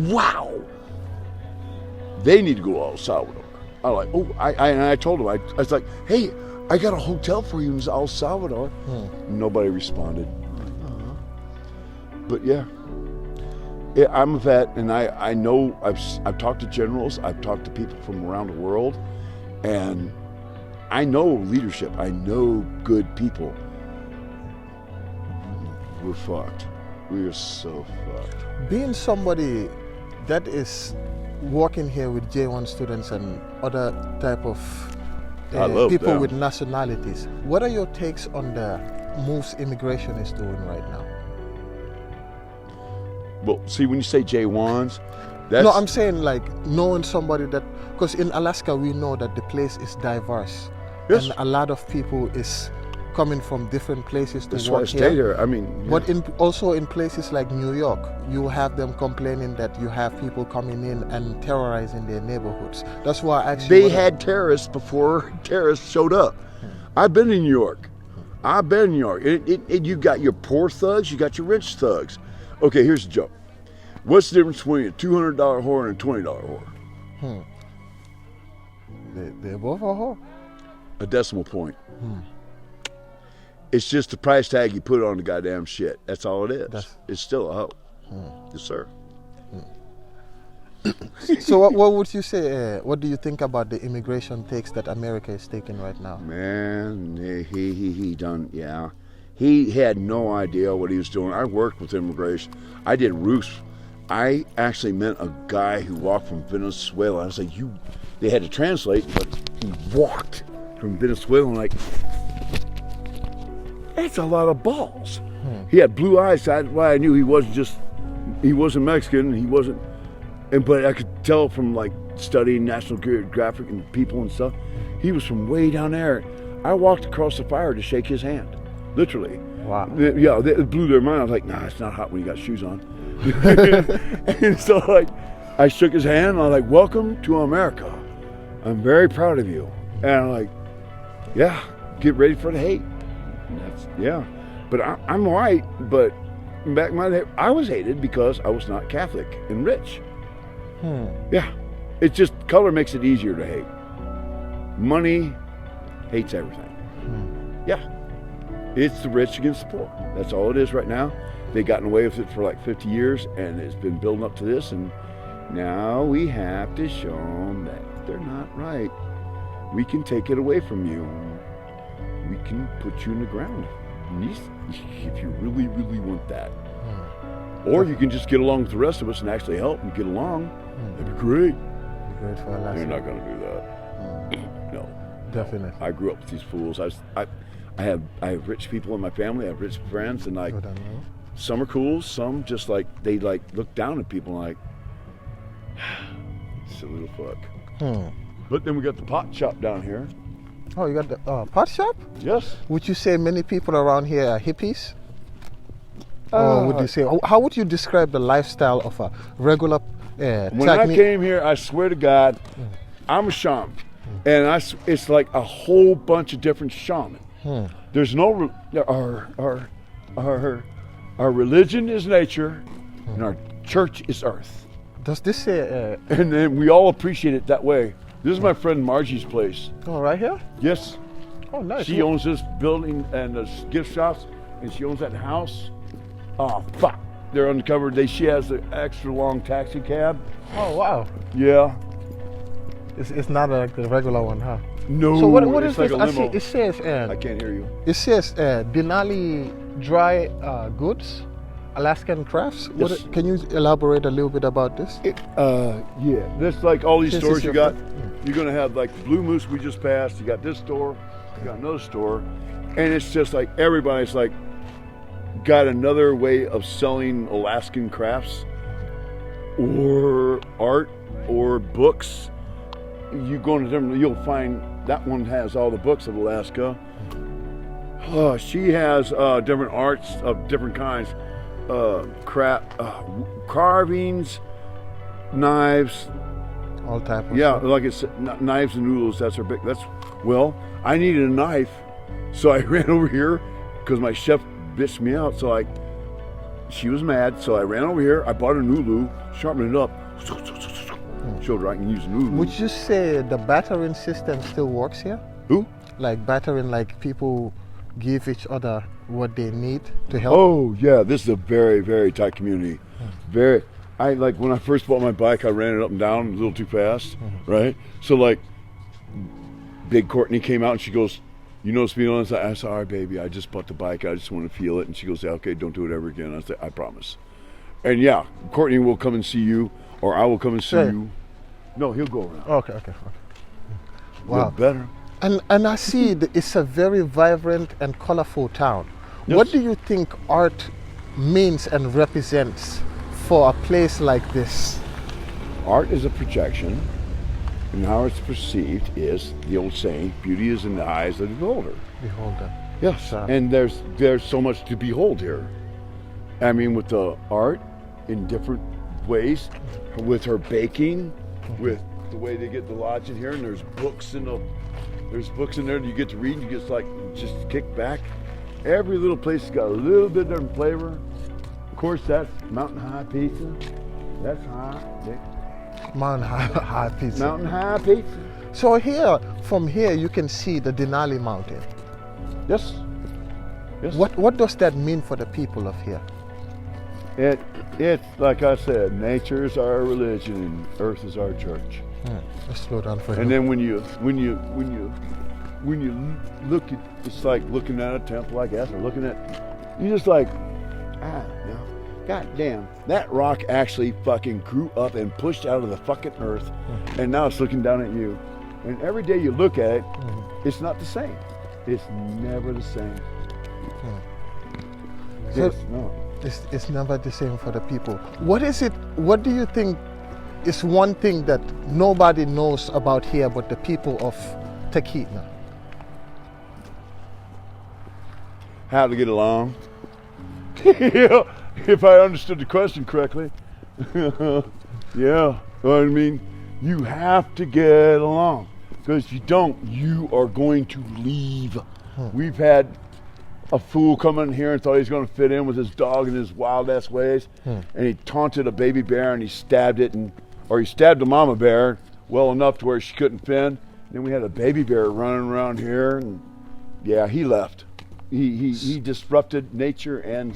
Wow. They need to go to El Salvador. I told him, I was like, hey, I got a hotel for you in El Salvador. Nobody responded. But yeah, I'm a vet, and I know I've talked to generals, I've talked to people from around the world, and I know leadership. I know good people. We're fucked. We are so fucked. Being somebody that is working here with J1 students and other type of people them. with nationalities, what are your takes on the moves immigration is doing right now? Well, see, when you say J1s, that's... No, I'm saying like knowing somebody that, because in Alaska we know that the place is diverse. Yes. And a lot of people is coming from different places to That's why I work stay here. here. I mean, yeah. But also in places like New York, you have them complaining that you have people coming in and terrorizing their neighborhoods. That's why actually they had terrorists before terrorists showed up. I've been in New York. You got your poor thugs, you got your rich thugs. Okay, here's the joke. What's the difference between a $200 whore and a $20 whore? They're both a whore. A decimal point. It's just the price tag you put on the goddamn shit. That's all it is. It's still a hoe. Yes, sir. So what would you say, what do you think about the immigration takes that America is taking right now? Man, he done, yeah. He had no idea what he was doing. I worked with immigration. I did roofs. I actually met a guy who walked from Venezuela. I was like, they had to translate, but he walked from Venezuela. And like, that's a lot of balls. He had blue eyes. That's why I knew he wasn't Mexican. He wasn't, but I could tell from like studying National Geographic and people and stuff, he was from way down there. I walked across the fire to shake his hand, literally. Wow. Yeah, it blew their mind. I was like, nah, it's not hot when you got shoes on. And so like, I shook his hand and I was like, welcome to America. I'm very proud of you. And I'm like, yeah, get ready for the hate. But I'm white, but back in my day, I was hated because I was not Catholic and rich. Yeah, it's just color makes it easier to hate. Money hates everything. Yeah, it's the rich against the poor. That's all it is right now. They've gotten away with it for like 50 years, and it's been building up to this, and now we have to show them that they're not right. We can take it away from you. We can put you in the ground if you really, really want that. Or you can just get along with the rest of us and actually help and get along. That'd be great. Be great for Alaska. You're not going to do that. No. Definitely. I grew up with these fools. I have rich people in my family. I have rich friends, and like some are cool. Some just like they like look down at people like silly little fuck. But then we got the pot shop down here. Oh, you got the pot shop? Yes. Would you say many people around here are hippies? Or would you say, how would you describe the lifestyle of a regular when I came here, I swear to God, I'm a shaman. And it's like a whole bunch of different shamans. There's no, our religion is nature, and our church is earth. Does this say... and then we all appreciate it that way. This is my friend Margie's place. Oh, right here? Yes. Oh, nice. She owns this building and the gift shops, and she owns that house. Oh, fuck. They're uncovered. She has an extra long taxi cab. Oh, wow. Yeah. It's not like the regular one, huh? No, so what it's is like this? a limo. It says... I can't hear you. It says Denali Dry Goods, Alaskan Crafts. Yes. Can you elaborate a little bit about this? Yeah. There's like all these This stores is you your got. You're going to have like the Blue Moose we just passed. You got this store. You got another store. And it's just like everybody's like got another way of selling Alaskan crafts or art or books. You go into them, you'll find that one has all the books of Alaska. She has different arts of different kinds, carvings, knives, all type of yeah, stuff. like it's knives and noodles. That's her big. Well, I needed a knife, so I ran over here because my chef bitched me out. So she was mad, so I ran over here. I bought a Nulu, sharpened it up, showed her I can use a Nulu. Would you say the battering system still works here? Who? Like battering, like people give each other what they need to help? Oh yeah, this is a very, very tight community. Very. I like when I first bought my bike, I ran it up and down a little too fast, right? So like Big Courtney came out and she goes, you know, speed on. I said, all right, baby, I just bought the bike. I just want to feel it. And she goes, okay, don't do it ever again. I said, I promise. And yeah, Courtney will come and see you, or I will come and see you. No, he'll go around. Okay. Wow. Better. And I see it's a very vibrant and colorful town. Yes. What do you think art means and represents for a place like this? Art is a projection, and how it's perceived is the old saying, beauty is in the eyes of the beholder. Yes, and there's so much to behold here. I mean, with the art in different ways, with her baking, with the way they get the lodge in here, and there's books in there that you get to read, and you just kick back. Every little place has got a little bit different flavor. Of course, that's Mountain High Pizza. That's high. Mountain High Pizza. Mountain High Pizza. So from here, you can see the Denali Mountain. Yes. What does that mean for the people of here? It's like I said, nature is our religion and earth is our church. Let's slow down for And then when you look at, it's like looking at a temple, I guess, or looking at, you just like, God damn, that rock actually fucking grew up and pushed out of the fucking earth, and now it's looking down at you. And every day you look at it, it's not the same. It's never the same. So It's not. it's never the same for the people. What do you think is one thing that nobody knows about here but the people of Talkeetna? How to get along. If I understood the question correctly. Yeah, I mean, you have to get along. Because if you don't, you are going to leave. We've had a fool come in here and thought he was going to fit in with his dog in his wild ass ways. And he taunted a baby bear and he stabbed it, or he stabbed a mama bear well enough to where she couldn't fend. Then we had a baby bear running around here, and yeah, he left. He disrupted nature and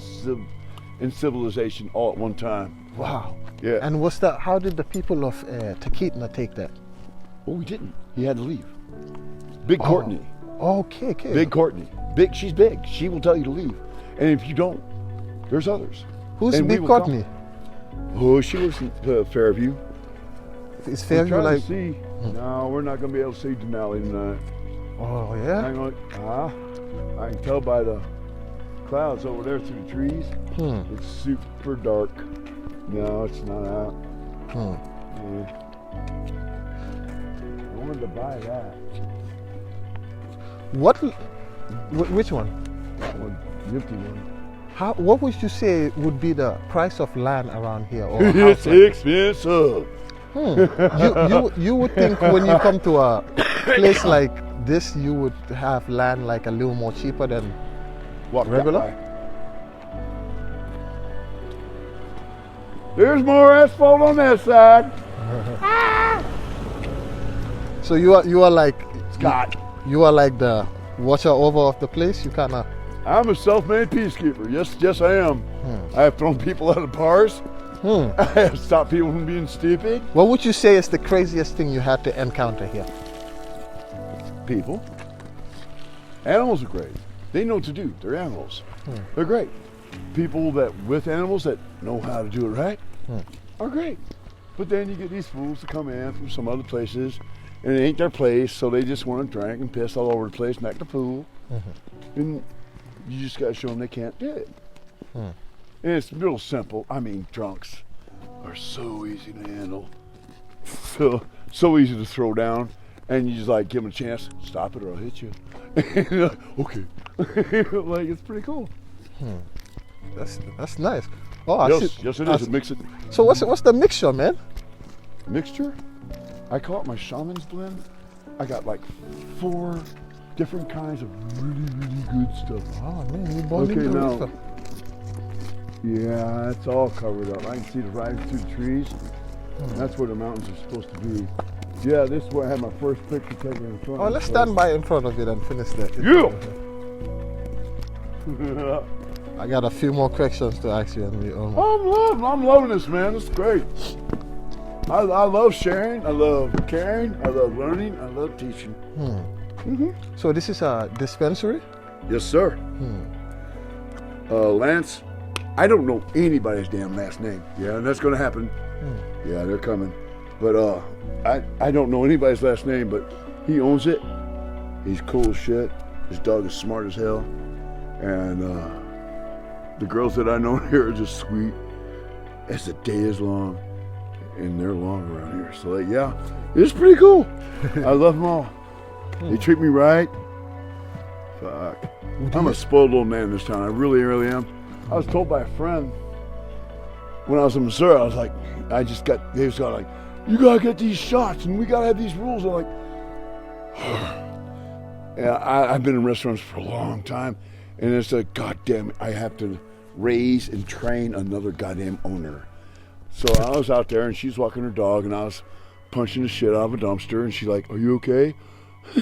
civilization all at one time. Wow. Yeah. And how did the people of Talkeetna take that? Well, we didn't. He had to leave. Big Courtney. Okay. Big Courtney. She's big. She will tell you to leave. And if you don't, there's others. Who's And Big Courtney? Oh, she lives in Fairview. Is We're Fairview trying like? to see. No, we're not going to be able to see Denali tonight. Oh yeah. Hang on. I can tell by the clouds over there through the trees. It's super dark. No, it's not out. Yeah. I wanted to buy that. Which one? That one, nifty one. What would you say would be the price of land around here? Or It's expensive. You would think when you come to a place like this, you would have land like a little more cheaper than regular. There's more asphalt on that side. So you are like Scott. You are like the watcher over of the place. You kind of. I'm a self-made peacekeeper. Yes, I am. I have thrown people out of bars. I have stopped people from being stupid. What would you say is the craziest thing you had to encounter here? People. Animals are great. They know what to do. They're animals. They're great. People with animals that know how to do it right are great. But then you get these fools to come in from some other places, and it ain't their place, so they just want to drink and piss all over the place and act a fool. And you just got to show them they can't do it. And it's real simple. I mean, drunks are so easy to handle. So easy to throw down. And you just like give them a chance, stop it or I'll hit you. And you're like, okay. Like, it's pretty cool. That's nice. Oh, Yes, it is. It makes it. So what's the mixture, man? Mixture? I call it my shaman's blend. I got like 4 different kinds of really good stuff. Oh man, you bought Okay, into now. stuff. Yeah, it's all covered up. I can see the riding through the trees. That's where the mountains are supposed to be. Yeah, this is where I had my first picture taken in front. Oh, let's stand by in front of it and finish that. Yeah. I got a few more questions to ask you. And I'm loving this, man. It's great. I love sharing. I love caring. I love learning. I love teaching. So this is a dispensary? Yes, sir. Lance, I don't know anybody's damn last name. Yeah, and that's going to happen. Yeah, they're coming. But I don't know anybody's last name, but he owns it. He's cool as shit. His dog is smart as hell. And the girls that I know here are just sweet as the day is long. And they're long around here. So, like, yeah, it's pretty cool. I love them all. They treat me right. Fuck. I'm a spoiled little man in this town. I really, really am. I was told by a friend when I was in Missouri, they was like, you gotta get these shots and we gotta have these rules. I'm like, yeah, I've been in restaurants for a long time, and it's like, goddamn it, I have to raise and train another goddamn owner. So I was out there and she's walking her dog and I was punching the shit out of a dumpster and she's like, are you okay?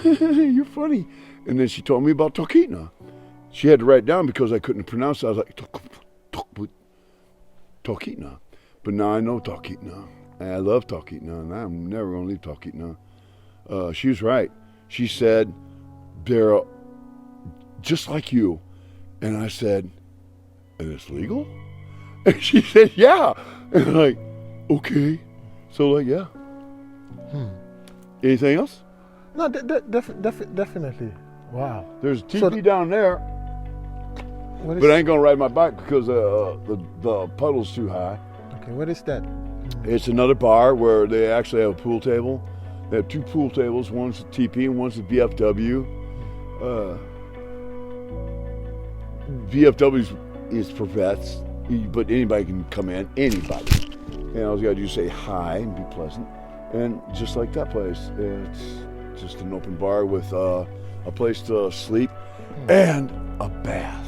You're funny. And then she told me about Talkeetna. She had to write it down because I couldn't pronounce it. I was like, Talkeetna. But now I know Talkeetna. And I love Talkeetna, and I'm never going to leave Talkeetna. She was right. She said, they're just like you. And I said, and it's legal? And she said, yeah. And I'm like, okay. So, like, yeah. Anything else? No, definitely. Wow. There's a TV down there. But I ain't going to ride my bike because the puddle's too high. Okay, what is that? It's another bar where they actually have a pool table. They have two pool tables. One's a TP and one's a VFW. VFW is for vets, but anybody can come in. Anybody. And all you got to do is say hi and be pleasant. And just like that place, it's just an open bar with a place to sleep and a bath.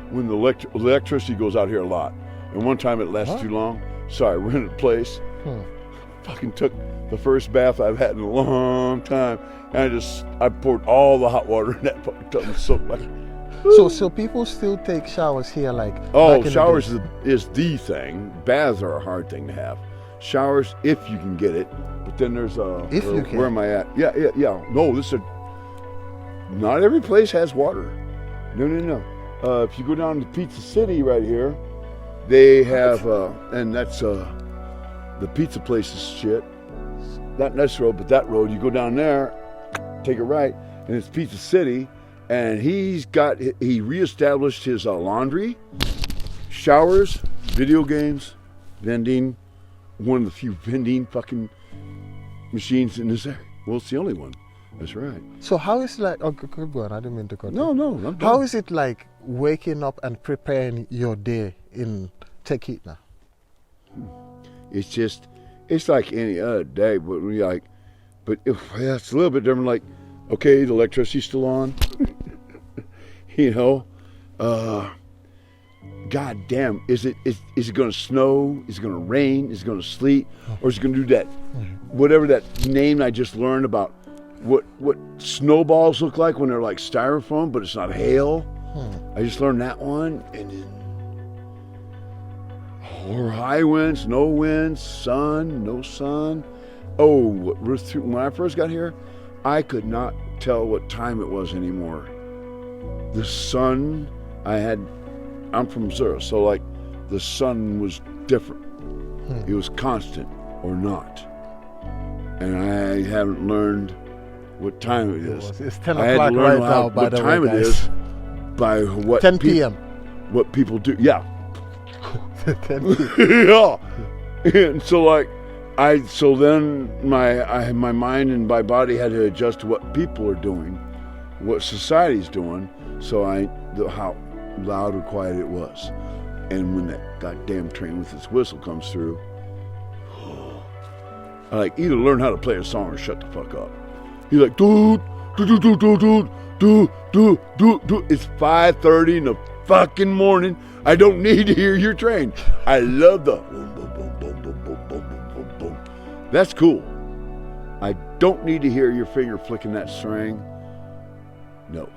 When the electricity goes out here a lot, and one time it lasted too long, so I rented a place. Fucking took the first bath I've had in a long time, and I poured all the hot water in that fucking tub. So like, so people still take showers here, like showers is the thing. Baths are a hard thing to have. Showers, if you can get it, but then there's where am I at? Yeah. No, not every place has water. No. If you go down to Pizza City right here, they have, and that's the pizza place is shit. Not this road, but that road. You go down there, take a right, and it's Pizza City, and he reestablished his laundry, showers, video games, vending. One of the few vending fucking machines in this area. Well, it's the only one. That's right. So how is it like, oh, good one, I didn't mean to cut No, I'm done. How is it like waking up and preparing your day in Talkeetna? It's like any other day, but it's a little bit different. Like, okay, the electricity's still on. God damn, is it going to snow? Is it going to rain? Is it going to sleet? Or is it going to do that, whatever that name I just learned about, what snowballs look like when they're like styrofoam, but it's not hail? I just learned that one. And then, or high winds, no winds, sun, no sun. Oh, when I first got here, I could not tell what time it was anymore. The sun, I'm from Missouri, so like the sun was different. It was constant or not. And I haven't learned what time it is. It's 10 o'clock right now, by the way, what time it is by what 10 p.m. What people do. Yeah. 10 p.m. Yeah. And so then my mind and my body had to adjust to what people are doing, what society's doing, how loud or quiet it was. And when that goddamn train with its whistle comes through, I like either learn how to play a song or shut the fuck up. He's like, dude. It's 5:30 in the fucking morning. I don't need to hear your train. I love the boom, boom, boom, boom, boom, boom, boom, boom, boom, boom. That's cool. I don't need to hear your finger flicking that string. No.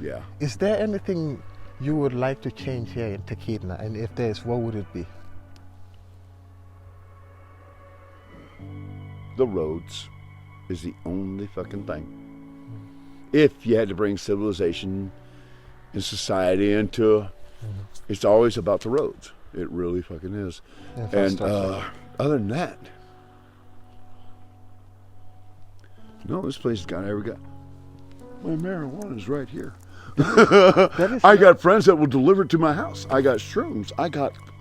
Yeah. Is there anything you would like to change here in Talkeetna? And if there is, what would it be? the roads is the only fucking thing. If you had to bring civilization and society into, it's always about the roads. It really fucking is. And other than that, no, this place has got every guy. My marijuana is right here. I got friends that will deliver it to my house. I got shrooms.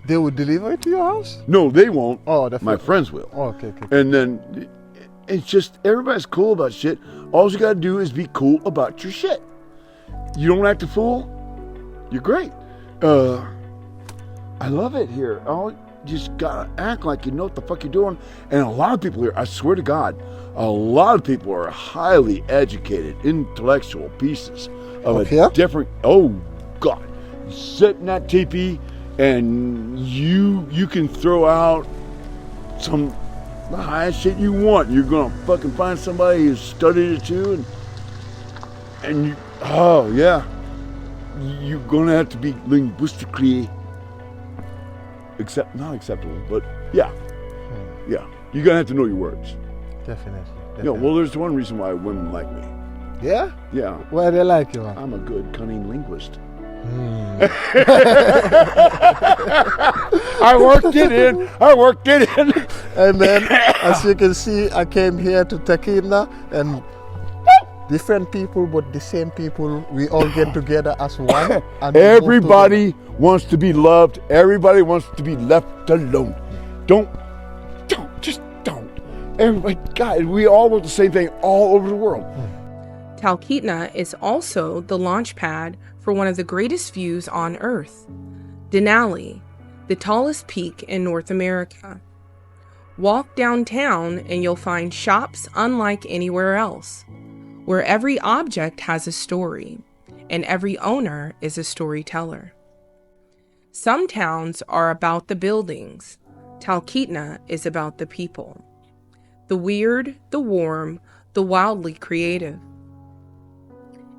They will deliver it to your house? No, they won't. Oh, that's my friends will. Oh, okay. And then it's just everybody's cool about shit. All you gotta do is be cool about your shit. You don't act a fool. You're great. I love it here. You just gotta act like you know what the fuck you're doing. And a lot of people here, I swear to God, a lot of people are highly educated, intellectual pieces of a different. Oh God, you sit in that teepee and you can throw out the highest shit you want. You're gonna fucking find somebody who's studied it too, and you, oh yeah, you're gonna have to be linguistically not acceptable, but yeah, you're gonna have to know your words. Definitely. Well, there's one reason why women like me. Yeah? Yeah. Why they like you? I'm a good, cunning linguist. I worked it in. And then, as you can see, I came here to Talkeetna, and different people, but the same people. We all get together as one. And everybody wants to be loved. Everybody wants to be left alone. Don't. Everybody, God, we all want the same thing all over the world. Talkeetna is also the launch pad for one of the greatest views on Earth, Denali, the tallest peak in North America. Walk downtown and you'll find shops unlike anywhere else, where every object has a story and every owner is a storyteller. Some towns are about the buildings. Talkeetna is about the people. The weird, the warm, the wildly creative.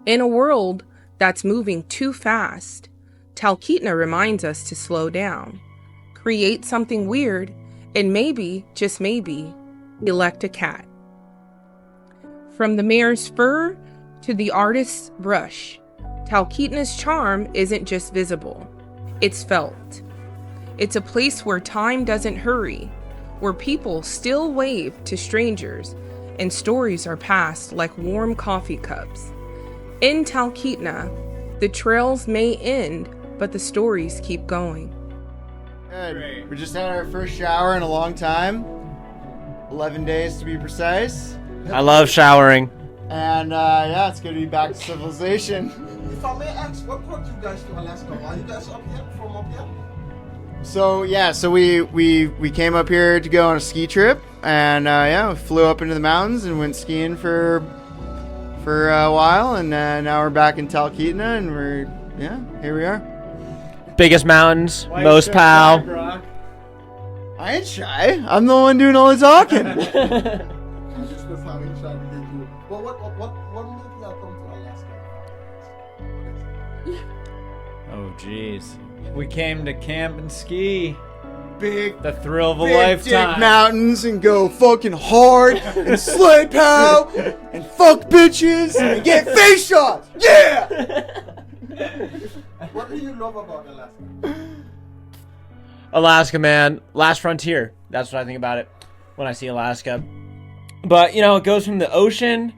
In a world that's moving too fast, Talkeetna reminds us to slow down, create something weird, and maybe, just maybe, elect a cat. From the mayor's fur to the artist's brush, Talkeetna's charm isn't just visible, it's felt. It's a place where time doesn't hurry, where people still wave to strangers and stories are passed like warm coffee cups. In Talkeetna, the trails may end, but the stories keep going. Good. We just had our first shower in a long time. 11 days to be precise. I love showering. And it's good to be back to civilization. If I may ask, what brought you guys to Alaska? Are you guys up here, from up here? So we came up here to go on a ski trip, and we flew up into the mountains and went skiing for a while, and now we're back in Talkeetna, and here we are. Biggest mountains, most pow. I ain't shy. I'm the one doing all the talking. What made y'all come to Alaska? Oh jeez. We came to camp and ski. The thrill of a lifetime. Dig mountains and go fucking hard and slay pow and fuck bitches and get face shots. Yeah! What do you love about Alaska? Alaska, man. Last frontier. That's what I think about it when I see Alaska. But, it goes from the ocean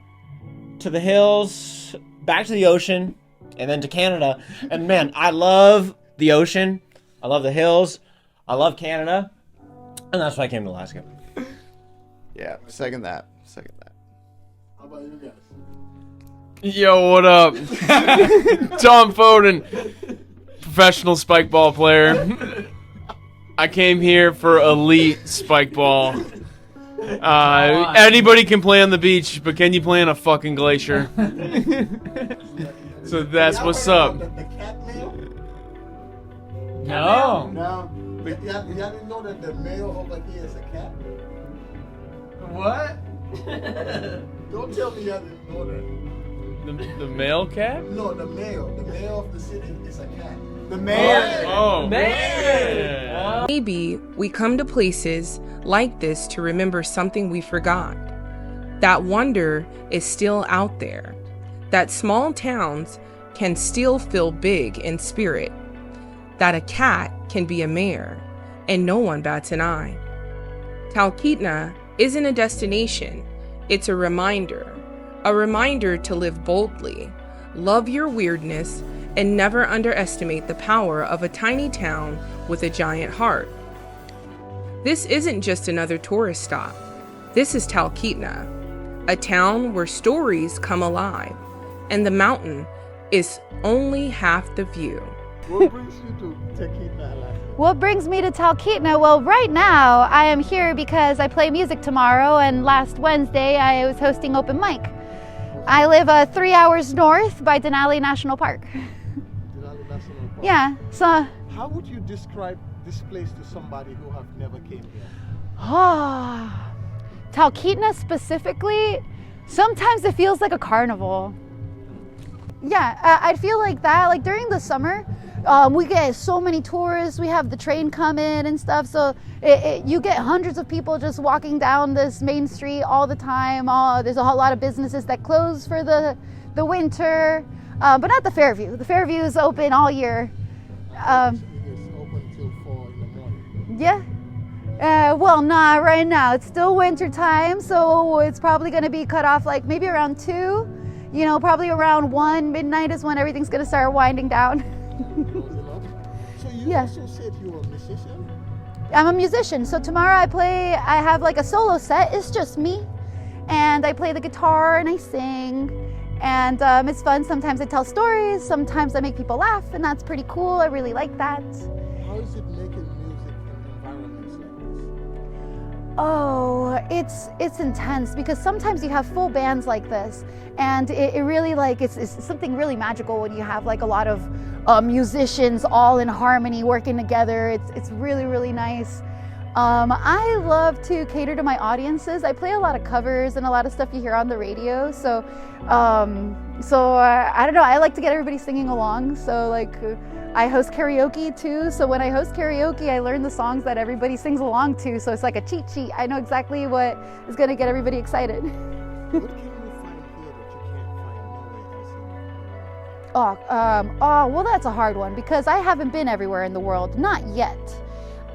to the hills, back to the ocean, and then to Canada. And, man, I love the ocean. I love the hills. I love Canada. And that's why I came to Alaska. Yeah, second that. How about you guys? Yo, what up? Tom Foden, professional spike ball player. I came here for elite spike ball. Anybody can play on the beach, but can you play on a fucking glacier? So that's what's up. The cat mail? No. Y'all didn't know that the mail over here is a cat? What? Don't tell me y'all didn't know that. The male cat? No, the mayor of the city is a cat. The mayor. Oh, Man. Maybe we come to places like this to remember something we forgot. That wonder is still out there. That small towns can still feel big in spirit. That a cat can be a mayor, and no one bats an eye. Talkeetna isn't a destination, it's a reminder to live boldly, love your weirdness, and never underestimate the power of a tiny town with a giant heart. This isn't just another tourist stop. This is Talkeetna, a town where stories come alive, and the mountain is only half the view. What brings you to Talkeetna, Alaska? What brings me to Talkeetna? Well, right now I am here because I play music tomorrow, and last Wednesday I was hosting open mic. I live 3 hours north by Denali National Park. Denali National Park. Yeah, so... How would you describe this place to somebody who have never came here? Talkeetna specifically, sometimes it feels like a carnival. Yeah, I feel like that. Like during the summer, we get so many tourists. We have the train come in and stuff. So you get hundreds of people just walking down this main street all the time. There's a whole lot of businesses that close for the winter, but not the Fairview. The Fairview is open all year. It's open till 4 in the morning. Yeah. Well, not right now. It's still winter time, so it's probably going to be cut off like maybe around 2. You know, probably around 1 midnight is when everything's going to start winding down. So you also said you were a musician? I'm a musician. So tomorrow I have like a solo set. It's just me. And I play the guitar and I sing. And it's fun. Sometimes I tell stories. Sometimes I make people laugh. And that's pretty cool. I really like that. How is it making music in environments like this? Oh, it's intense because sometimes you have full bands like this, and it really like it's something really magical when you have like a lot of musicians all in harmony working together. It's really, really nice. I love to cater to my audiences. I play a lot of covers and a lot of stuff you hear on the radio. So I don't know. I like to get everybody singing along. So like I host karaoke too. So when I host karaoke, I learn the songs that everybody sings along to. So it's like a cheat sheet. I know exactly what is going to get everybody excited. What can you find here that you can't find nowhere else in the world? Well, that's a hard one because I haven't been everywhere in the world. Not yet.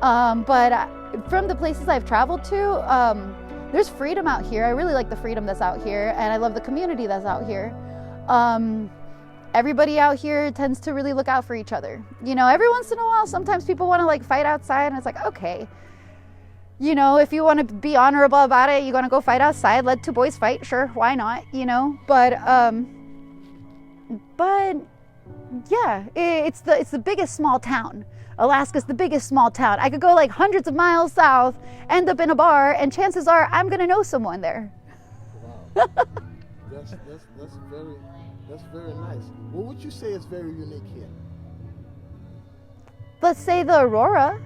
But from the places I've traveled to, there's freedom out here. I really like the freedom that's out here, and I love the community that's out here. Everybody out here tends to really look out for each other. You know, every once in a while, sometimes people want to like fight outside, and it's like, okay, you know, if you want to be honorable about it, you're going to go fight outside, let two boys fight, sure, why not, you know? But yeah, it's the biggest small town. Alaska's the biggest small town. I could go like hundreds of miles south, end up in a bar, and chances are I'm gonna know someone there. Wow. That's very nice. What would you say is very unique here? Let's say the aurora.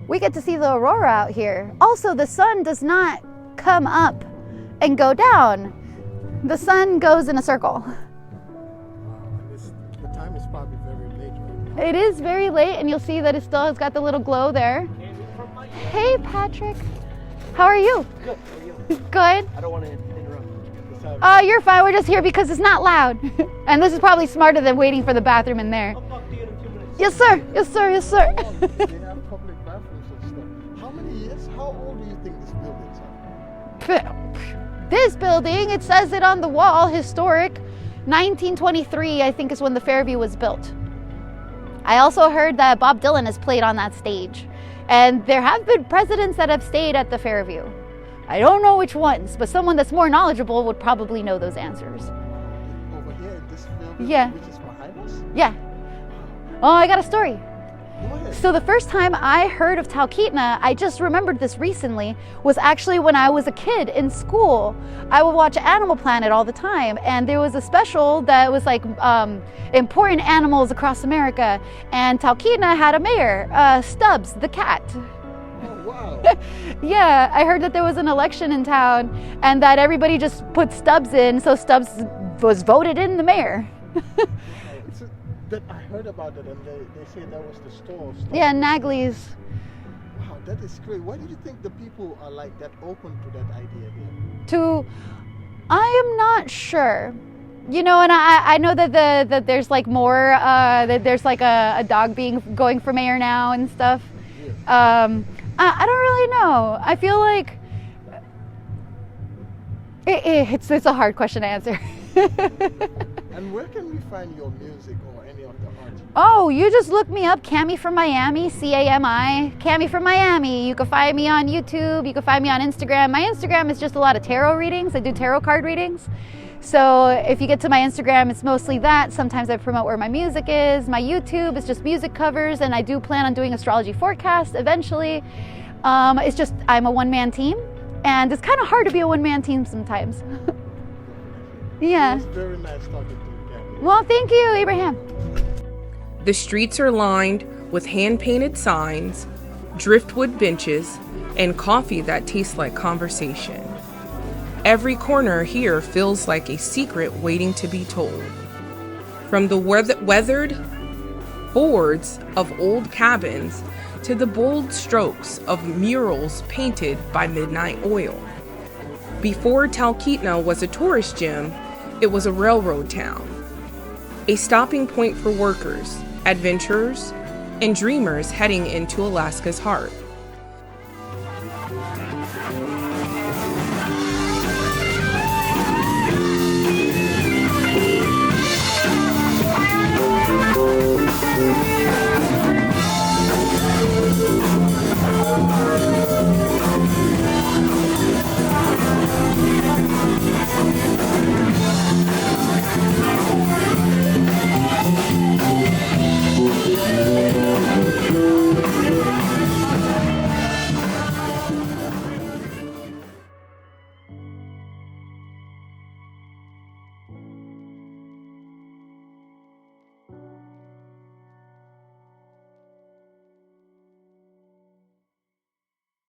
We get to see the aurora out here. Also, the sun does not come up and go down. The sun goes in a circle. The time is probably very late right now. It is very late, and you'll see that it still has got the little glow there. Hey, Patrick. How are you? Good. How are you? Good. I don't want to interrupt. Oh, you're fine. We're just here because it's not loud. And this is probably smarter than waiting for the bathroom in there. I'll talk to you in a few minutes. Yes, sir. Yes, sir. Yes, sir. They have public bathrooms and stuff. How many years? How old do you think this building's are? This building, it says it on the wall, historic. 1923, I think, is when the Fairview was built. I also heard that Bob Dylan has played on that stage. And there have been presidents that have stayed at the Fairview. I don't know which ones, but someone that's more knowledgeable would probably know those answers. Over here in this building, Yeah. which is behind us? Yeah. Oh, I got a story. Go ahead. So the first time I heard of Talkeetna, I just remembered this recently, was actually when I was a kid in school. I would watch Animal Planet all the time, and there was a special that was like important animals across America, and Talkeetna had a mayor, Stubbs, the cat. Oh, wow. Yeah, I heard that there was an election in town, and that everybody just put Stubbs in, so Stubbs was voted in the mayor. That I heard about it, and they say that was the store. Yeah, Nagley's. Wow, that is great. Why do you think the people are like that open to that idea there? I am not sure. You know, and I know that there's like more that there's like a dog going for mayor now and stuff. I don't really know. I feel like it's a hard question to answer. And where can we find your music or any of the art? Oh, you just look me up, Cami from Miami, C-A-M-I, Cami from Miami. You can find me on YouTube. You can find me on Instagram. My Instagram is just a lot of tarot readings. I do tarot card readings. So if you get to my Instagram, it's mostly that. Sometimes I promote where my music is. My YouTube is just music covers, and I do plan on doing astrology forecast eventually. It's just I'm a one-man team, and it's kind of hard to be a one-man team sometimes. Yeah. It's very nice talking to you, Cami. Well, thank you, Abraham. The streets are lined with hand-painted signs, driftwood benches, and coffee that tastes like conversation. Every corner here feels like a secret waiting to be told. From the weathered boards of old cabins to the bold strokes of murals painted by midnight oil. Before Talkeetna was a tourist gem, it was a railroad town, a stopping point for workers, adventurers, and dreamers heading into Alaska's heart.